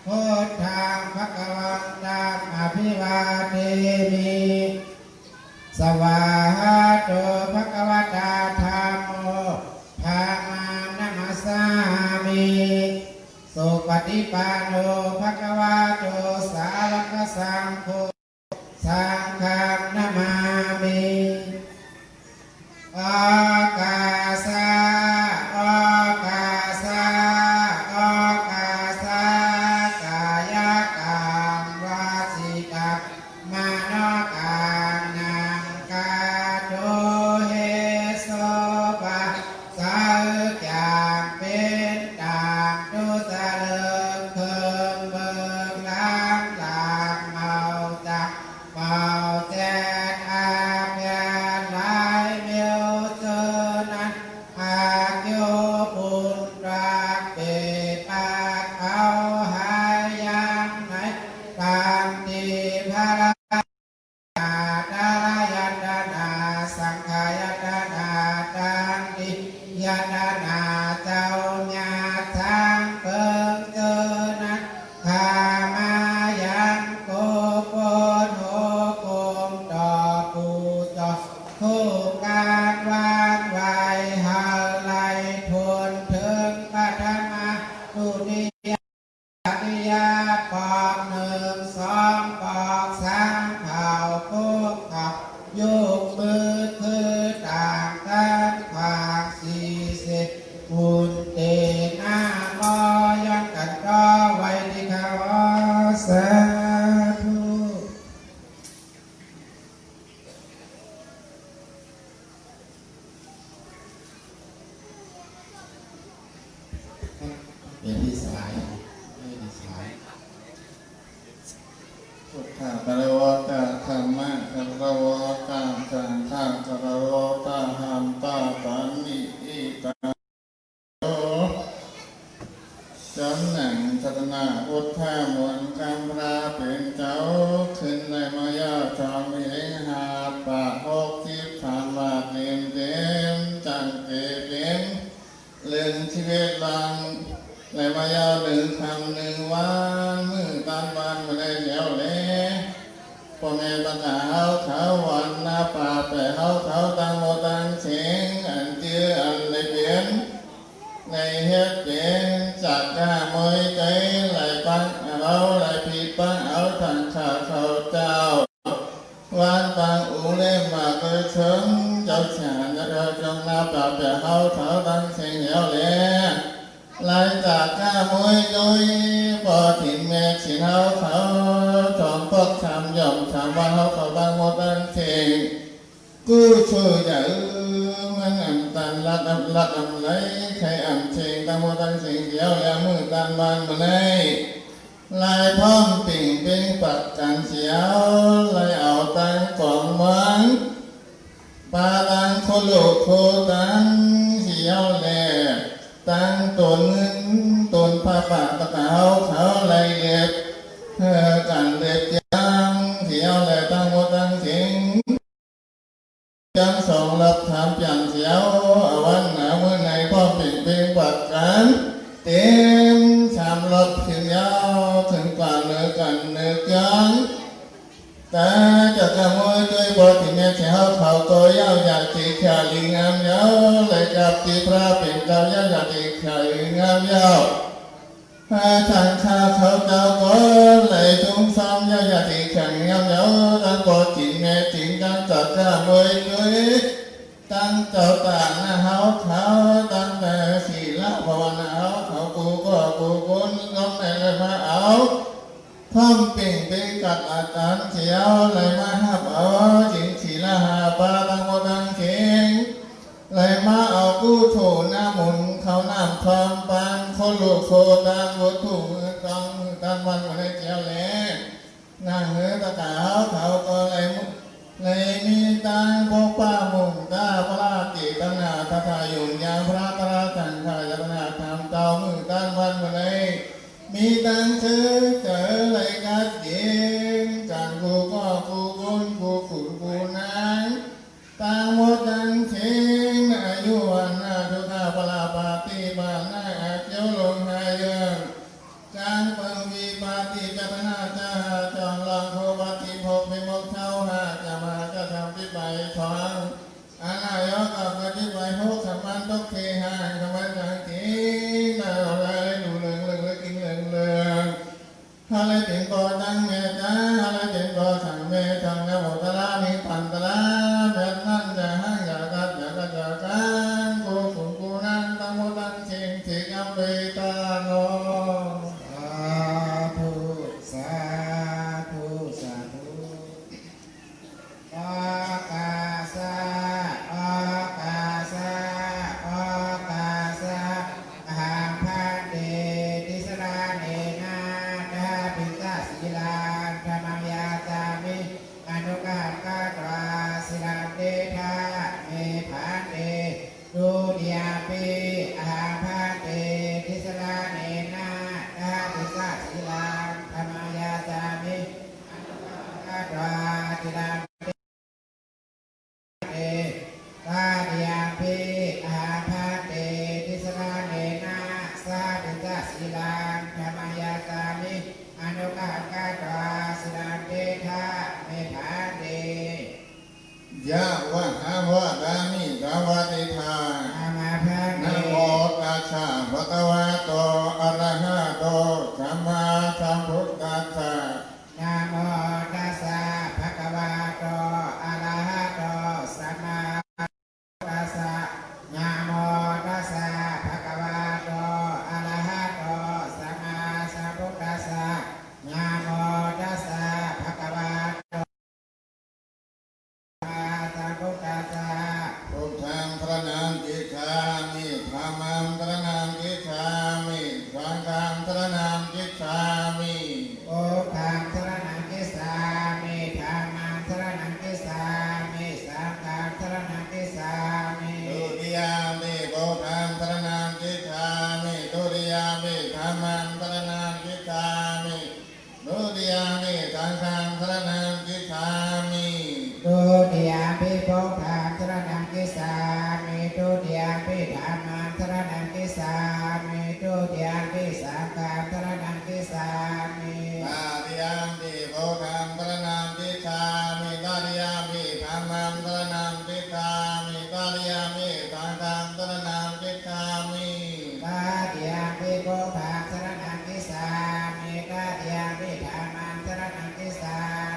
พุทธังภควันตังอภิวาเทมิสวาหาโตภควตาธัมโมธัมมังนัมมัสสามิสุปฏิปันโนภควโตสาวกสังโฆสังฆังนามามิอากาสาอากาสาอากาสากายกรรมวาสิกรรมมโนกรรมนังกาโตเฮโสปะสาจางเป็นต่างตุตะเลิงเคิงเบิงล้างหลางเมาจักเมาแจกอา ริยาปอกหนึ่งสองปอกสามเข่าคุกขับยกมือคือต่างกันขวาง40บุญเตหน้ามอย้อนกันก็ไว้ที่เขาสาธุเป็นที่สายไม่ที่สาย สุขาตระวตาธรรมะตระวตาสังฆะตระวตาหัมตาปันนิอิตาโอจำหนังสัตนาพุทธามวลคำพระเป็นเจ้าขึ้นในมายาจอมเองหาปะหกทิพย์ผ่านมาเต็มเต็มจังเกเป็นเลื่อนชีวิตลังในมายาหนึ่งคำหนึ่งวันมือตามวันมาได้เดียวเลยพ่อแม่ตั้งหาเขาวันหน้าป่าไปเขาตั้งโมตั้งเสียงอันเจืออันในเปลี่ยนในเฮ็ดเป็นจากกาเมยใจไหลปังเอาไหลผิดปังเอาทางขาเขาเจ้าวันปังอุเล่มมาเกิดเชิงเจ้าฉานเราจงหน้าป่าไปเขาตั้งเสียงเดียวเลยหลังจากข้ามวยดุยพอถิ่นแม่สินเขาจอมพกชามย่อมชามวันเขาบางโมตันเทงกู้ช่วยอย่ามันอ่ำตันลัดอ่ำไหลใครอ่ำเชงตามโมตันเสียงเดียวแล้วมือตันบานมาในลายพร้อมปิ่งเป็นปักกันเสียวลายเอาตังกล่องมันปลาตังโคโลโคตังเสียวแหล่ตั้งตนเงินตนผ้าป่าตะเขาไหลเล็บกันเล็บยังเที่ยวแหล่ตั้งหมดตั้งสิงจังสองรับถามจังเสียววันหนาเมื่อในพ่อปิ่งเป็นปักกันเต็มชามรถถึงยาวถึงกว่าเนื้อกันเนื้อยังแต่จะขโมยด้วยบที่แม่เช้าเขาก็ยาวอยากจีขาลิงามยาวเลยกับจีพระเป็นเจ้ายาวอยากจีขาลิงามยาวทางข้าเขาเจ้าก็เลยจงซ้ำยาวอยากจีขางามยาวตั้งบจีแม่จิงตั้งจัดขโมยด้วยตั้งเจ้าต่างหน้าเขาตั้งแต่ศีลภาวนาเขากูก็กูคนน้องไหนเลยมาเอาพร้อมเป่งเป็นกัดอาจารย์เสียวเลยมาหับเอาจิงศีลหาปาตังโมตังเข่งเลยมาเอากู้โถหน้าหมุนเขาน้ำคลองปานคนลูกโคตามวัตถุต้องตั้งวันมาได้เจียวเลยนางเหือตะขาวเขาก็เลยมีตังพกป้ามุงตาพระติตั้งหน้าทาทายุงยางพระตราสังขารยนาธรรมเจ้ามือตั้งวันมาได้มีตังเธอเจอไรกัดเย็นการกูก็กูคนกูขุนกูนางตังหมดตังเชงอายุวันนาทุกาปลาปาติบานาเจ้าลงหายเยิงการปังวีปาติจัตนาจาจองลังโคปฏิภพเป็นมกเท้าหาจะมาก็ทำพิบายทองอานายกกับกฏิบัติพกสมันตกเทหาสมันจังทีน่าอะไรดูเรื่องกินเรื่องอะไร สัมพุทธัสสะ นะโมตัสสะภะคะวะโตอะระหะโตสัมมาตัสสะนะโมตัสสะภะคะวะโตอะระหะโตสัมมาสัมพุทธัสสะนะโมตัสสะภะคะวะโตสัมพุทธัสสะ พุทธังพระนามกิจฉามิธัมมังพระนามกิจฉามิสังฆังพระนามกิจฉามิ โอคังสรณังคิสามิธัมมังสรณังคิสามิสังฆังสรณังคิสามิ ดุริยามิพุทธังพระนามกิจฉามิดุริยามิธัมมังพระนามกิจฉามิดุริยามิสังฆังพระนามกิจฉามิ ดุติยามปิพุทธังสรณังคิสามิดุติยามปิธัมมังสรณังคิสามิดุติยามปิสังฆังสรณังคิสามิ ตาริยามิพุทธังพระนามกิจฉามิตาริยามิธัมมังพระนามกิจฉามิตาริยามิสังฆังพระนามกิจฉามิ ตาติยามปิพุทธังสรณังคิสามิตาติยามปิธัมมังสรณังคิสา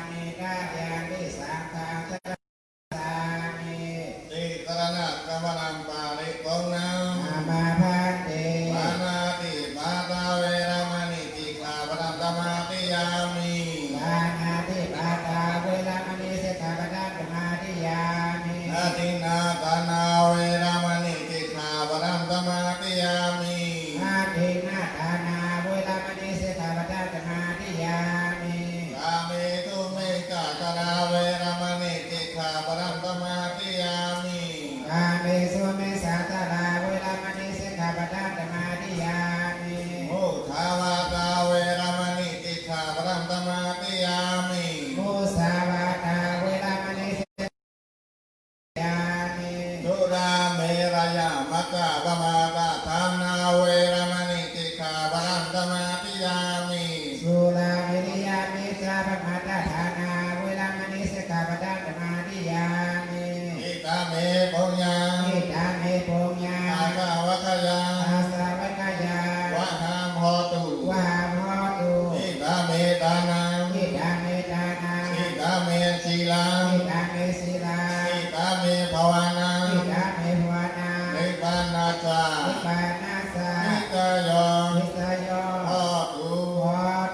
มิตาติยามปิสังฆังสรณังคิสามิ ติสรณะกัมปนังปาริโกนัง อามาพันเต ปานาติปาตาเวรมณีติขาปนังสมาธิยามิ ปานาติปาตาเวลามณีสิกขาปะทังสมาธิยามิ นาทินาตานาเวรมณีติขาปนังสมาธิยามิ อาทินาทานาเวลามณีสิกขาปะทังสมาธิยามิ กาเมตุเมกาตนาเวรมณีติขาปนังสมาธิยามิ กาเมสุเมสาตาลาเวลามณีสิกขาปะทังสมาธิยามิ โมทาวาตาเวรมณีติขาปนังสมาธิยามิ มุสาวาตาเวลามณีสิกขาปะทังยามิ สุราเมรยามัคคะปมาตาทานาเวรมณีติขาปนังสมาธิยามิ สุรามิริยามิจาปมาตาทานาเวลามณีสิกขาปะทังสมาธิยามิ อิตาเมปุญญา อิตามิปุญญา อาภาวะคยา อาสาวกายาว ะหามโหตุ วาโมตุ อิตาเมตานัง อิตามิตานา อิตาเมศีลัง อิตามิศิลา อิตาเมภาวานัง อิตามิภวนา นิพพานาจา นิปานาสา นิกายโย นิสยโย โหตุ โห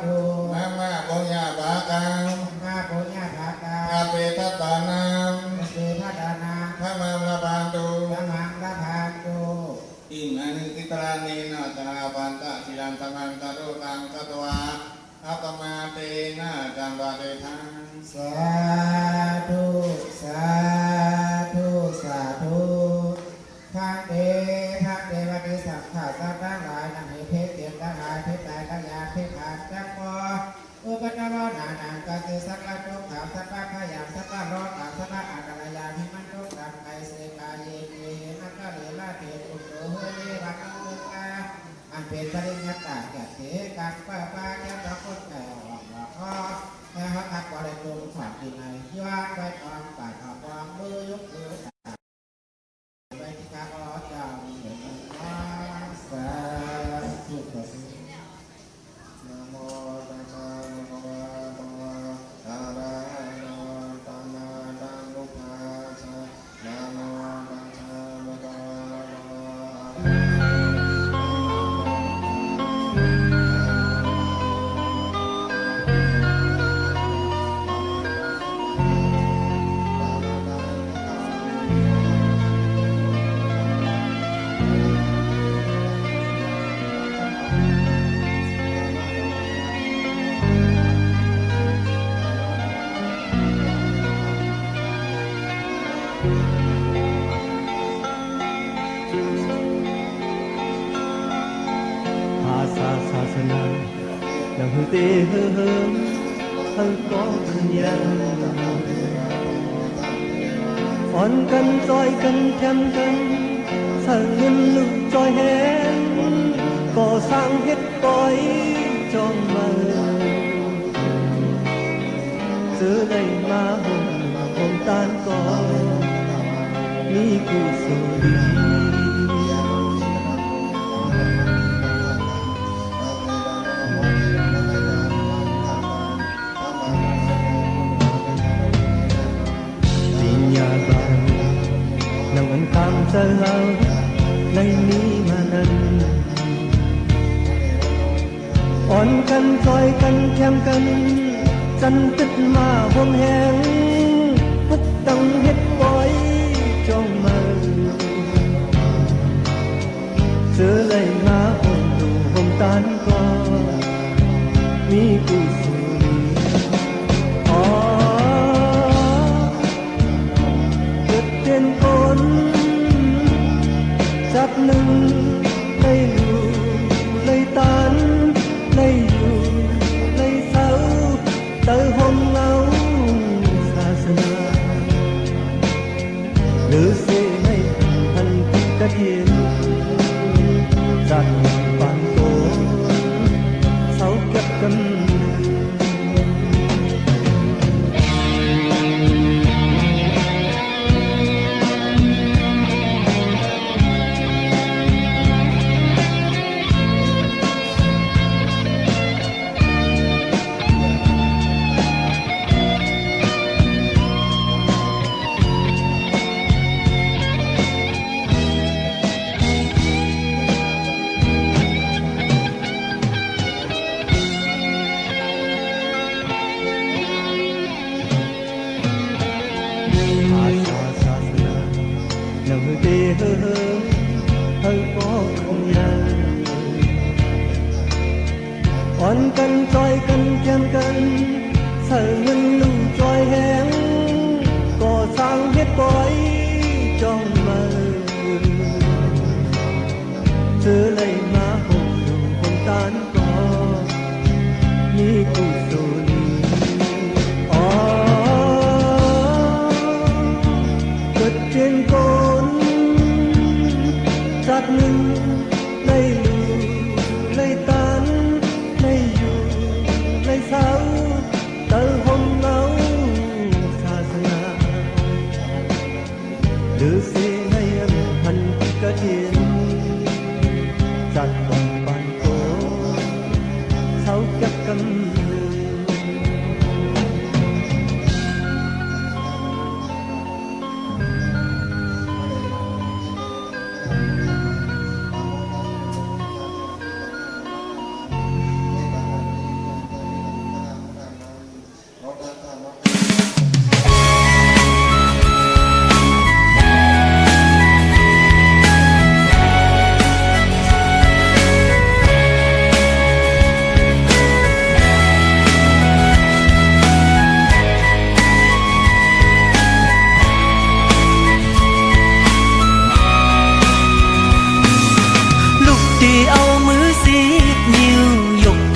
ตุ นัมมะปุญญาภากัง มาปุญญาภาตา อาเปทัตตานัง สิพัฒนา พระมังละพันตุ ธรรมังละพันตุ อิมันิติตรานีนาตราปันตะสิยันตังตะโรตังกัตวาอัปมาเตนะจังวะเดทัง สาธุสาธุสาธุพระเดชพระเดวติสัพพะสัพพะหลายนังเหเพศเตียนทั้งหลายเพศตายทั้งยาเพศขาดจักพออุปนาวนานังกสิสักกะทุกขามสัพพะขยามสัพพะโรกามสัพพะอัตตยามิมันทุกขังไกเสกายเยเยนักกะเลลาเทตุโสเฮเยรักนังมุกาอันเป็นปริญญาตาแก่เทกังปะปะแก่ตะคนแก่ออกละข้อแก่หักหักบริตูนขวัญที่ไหนย้อนไปตอนป่าออกวางมือยกมือไปที่กาออกจากเหนือมาสาธุนะโมตัสสะภะคะวะโตอะระหะโตสัมมาสัมพุทธัสสะนะโมตัสสะภะคะวะโตอะระหภาษาศาสนาอย่างหือเตเฮอเฮิมทั้งก็ขึ้นยังอ่อนกันจอยกันแถมกันสั่งเงินลุกจอยแหงก่อสร้างเฮ็ดปล่อยจองมาเจอได้มาห่มตานก่อนมีกุศลดี sao lấy ní mà nần on căn roi căn thêm căn chân tích mà hôn hẹn phúc tăng hết bói trong mơ xưa lấy ngã hồn đủ hồn tan co mi cụ xử vượt trên côn sát lưng lấy lù lấy tan lấy dù lấy sâu tới hôm ngâu xa xưa lửa xe này thành cất hiền giặt bàn tổ sáu cấp cân on căn trôi căn chém căn sợ nhân lưu trôi hẹn cỏ sang hết bói trong mơ xưa lấy má hồn đủ hồn tan có như cụ sổ đi vượt trên côn sát lưng lấy lù lấy tan lấy dù lấy sao tới hôm nấu xa xưa lửa xe này em hành cả thiên giặt bằng bàn cổ sáu các cân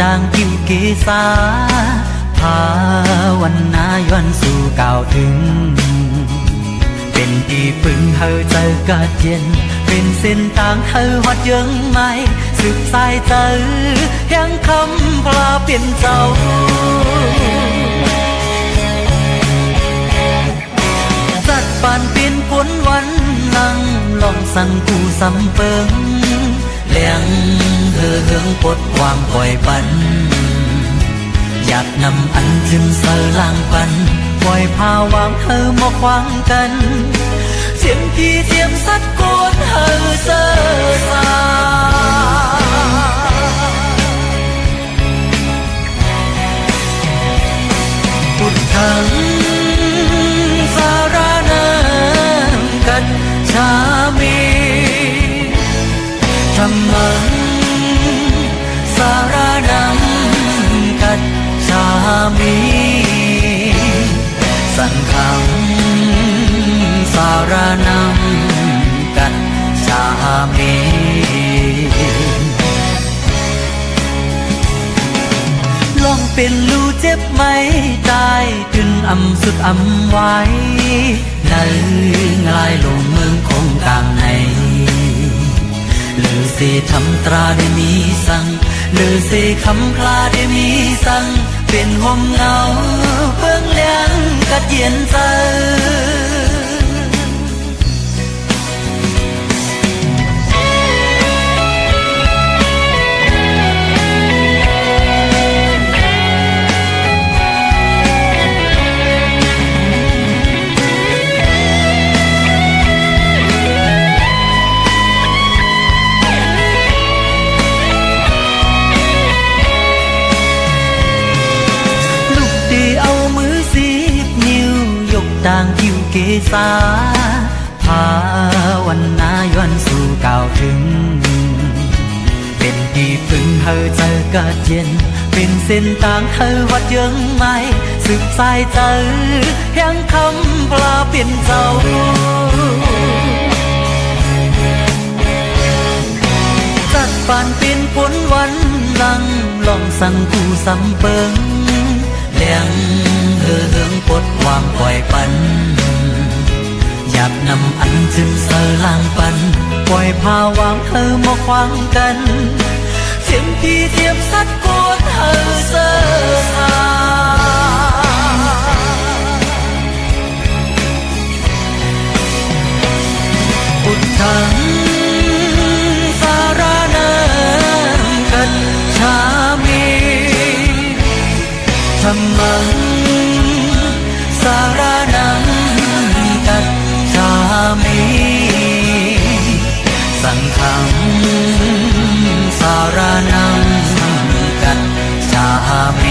ต่างกินเกษาภาวนาย้อนสู่กล่าวถึงเป็นที่พึ่งเธอเจอกาดเย็นเป็นเส้นทางเธอวัดยังไม่สืบสายเจอแห่งคำพลาเปลี่ยนเจ้าจัดปานเป็นผลวันลังลองสั่งกูสำเปิงเลี้ยงเธอเฮืองปดความปล่อยปันอยากนำอันจึงเสอลางปันปล่อยพาวางเธอมาขวางกันเสียงพี่เสียงสัดโกนเธอเสอสาพุทธังสารนังกัจฉามิธัมมังสารนังกัจฉามิสังฆังสารนังกัจฉามิลองเป็นรู้เจ็บไหมตายจนอำสุดอำไว้ในงลายลงเมืองคงกลางในลือเสทำตราได้มีสั่งลือเสคำคลาได้มีสั่งเป็นห่มเงาเพิ่งเลี้ยงกัดเย็นใจ ษาภาวนาย้อนสู่ก้าวถึงเป็นที่พึ่งเธอเจอกระเย็นเป็นเส้นทางเธอวัดยังไม่สืบสายเจอแห่งคำพลาเปลี่ยนเจ้าจัดปานเป็นผลวันหลังลองสั่งผู้สำเปิงเลี้ยงเฮืองปลดวางปล่อยปันอยากนำอันจึงเสอลางปันปล่อยพาวางเธอมาขวางกันเสียงพี่เทียมสัดกวนเธอเสอหาพุทธังสารนังกัจฉามิธัมมังสารนังกัจฉามิสังฆังสารนังกัจฉามิ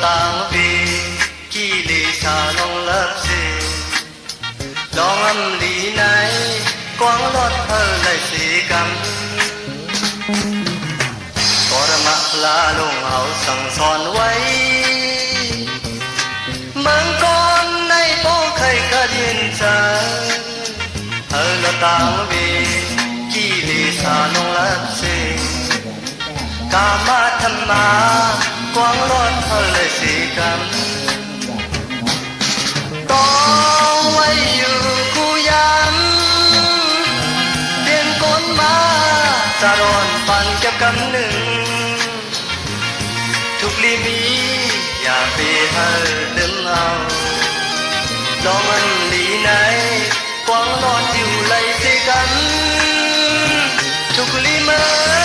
ตางวีกี่ลีชาลงเลิศสิลองอำลีไหนกวางรถเธอเลยสีกำกรมะลาลงเอาสั่งสอนไว้เมืองก่อนในโป้เคยกระดินใจเธอละตางวีกี่ลีชาลงเลิศสิกามาธรรมากวางรถเธอเลยสีกำต้องไว้อยู่กูย้ำเพียงคนมาจะร้อนปันเก็บกำหนึ่งทุกลีมีอย่าไปให้ลืมเอาลองมันลีไหนกวางรถอยู่เลยสีกำทุกลีเมื่อ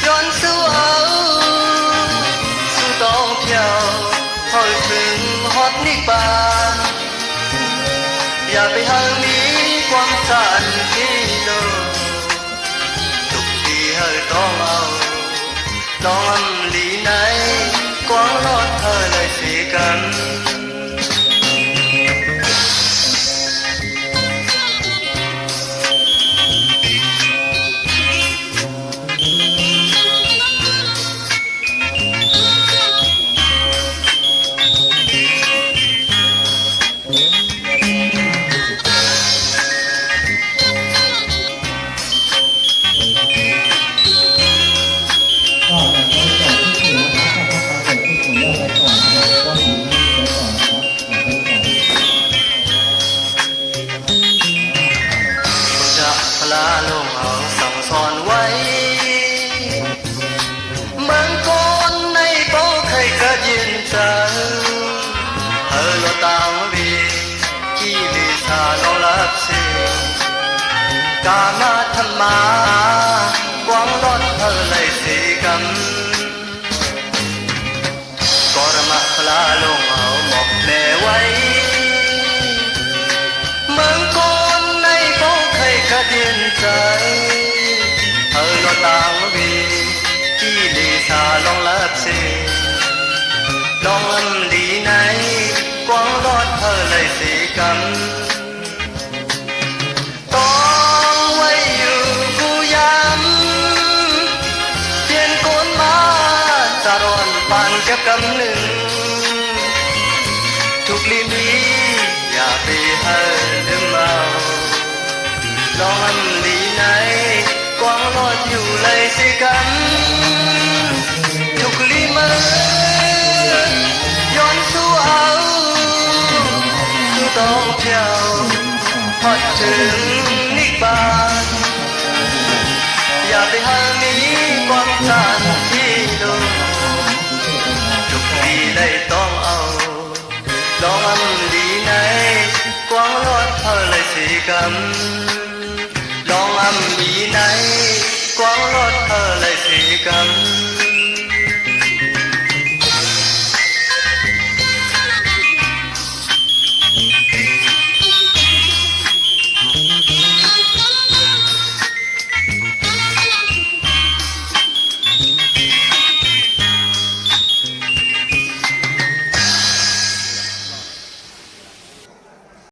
ย้อนสู้เอาสู้ต้องเที่ยวพอถึงฮอดนิบานอย่าไปหามีความสันที่โลทุกทีให้ต้องเอาลองอำลีไหนกวางรถเธอเลยสีกันกามาธรรมากวางรถเธอเลยสีกำกรมะพลาลงเอาหมอกแน่ไว้เมืองก่อนในโป้เคยกระเดียนใจเธอละต่างวีกี่ลีชาลองลับสีลองอำลีไหนกวางรถเธอเลยสีกำเก็บกำหนึ่งทุกลีมีอย่าไปให้ลืมเอาลองอำลีไหนกวางรอดอยู่เลยสิกันทุกลีเมื่อย้อนสู้เอาสู้ต้องเที่ยวพอถึงนิบานอย่าไปหามีความสันที่โดนได้ต้องเอาลองอำลีไหนกวางรถเธอเลยสีกำลองอำลีไหนกวางรถเธอเลยสีกำ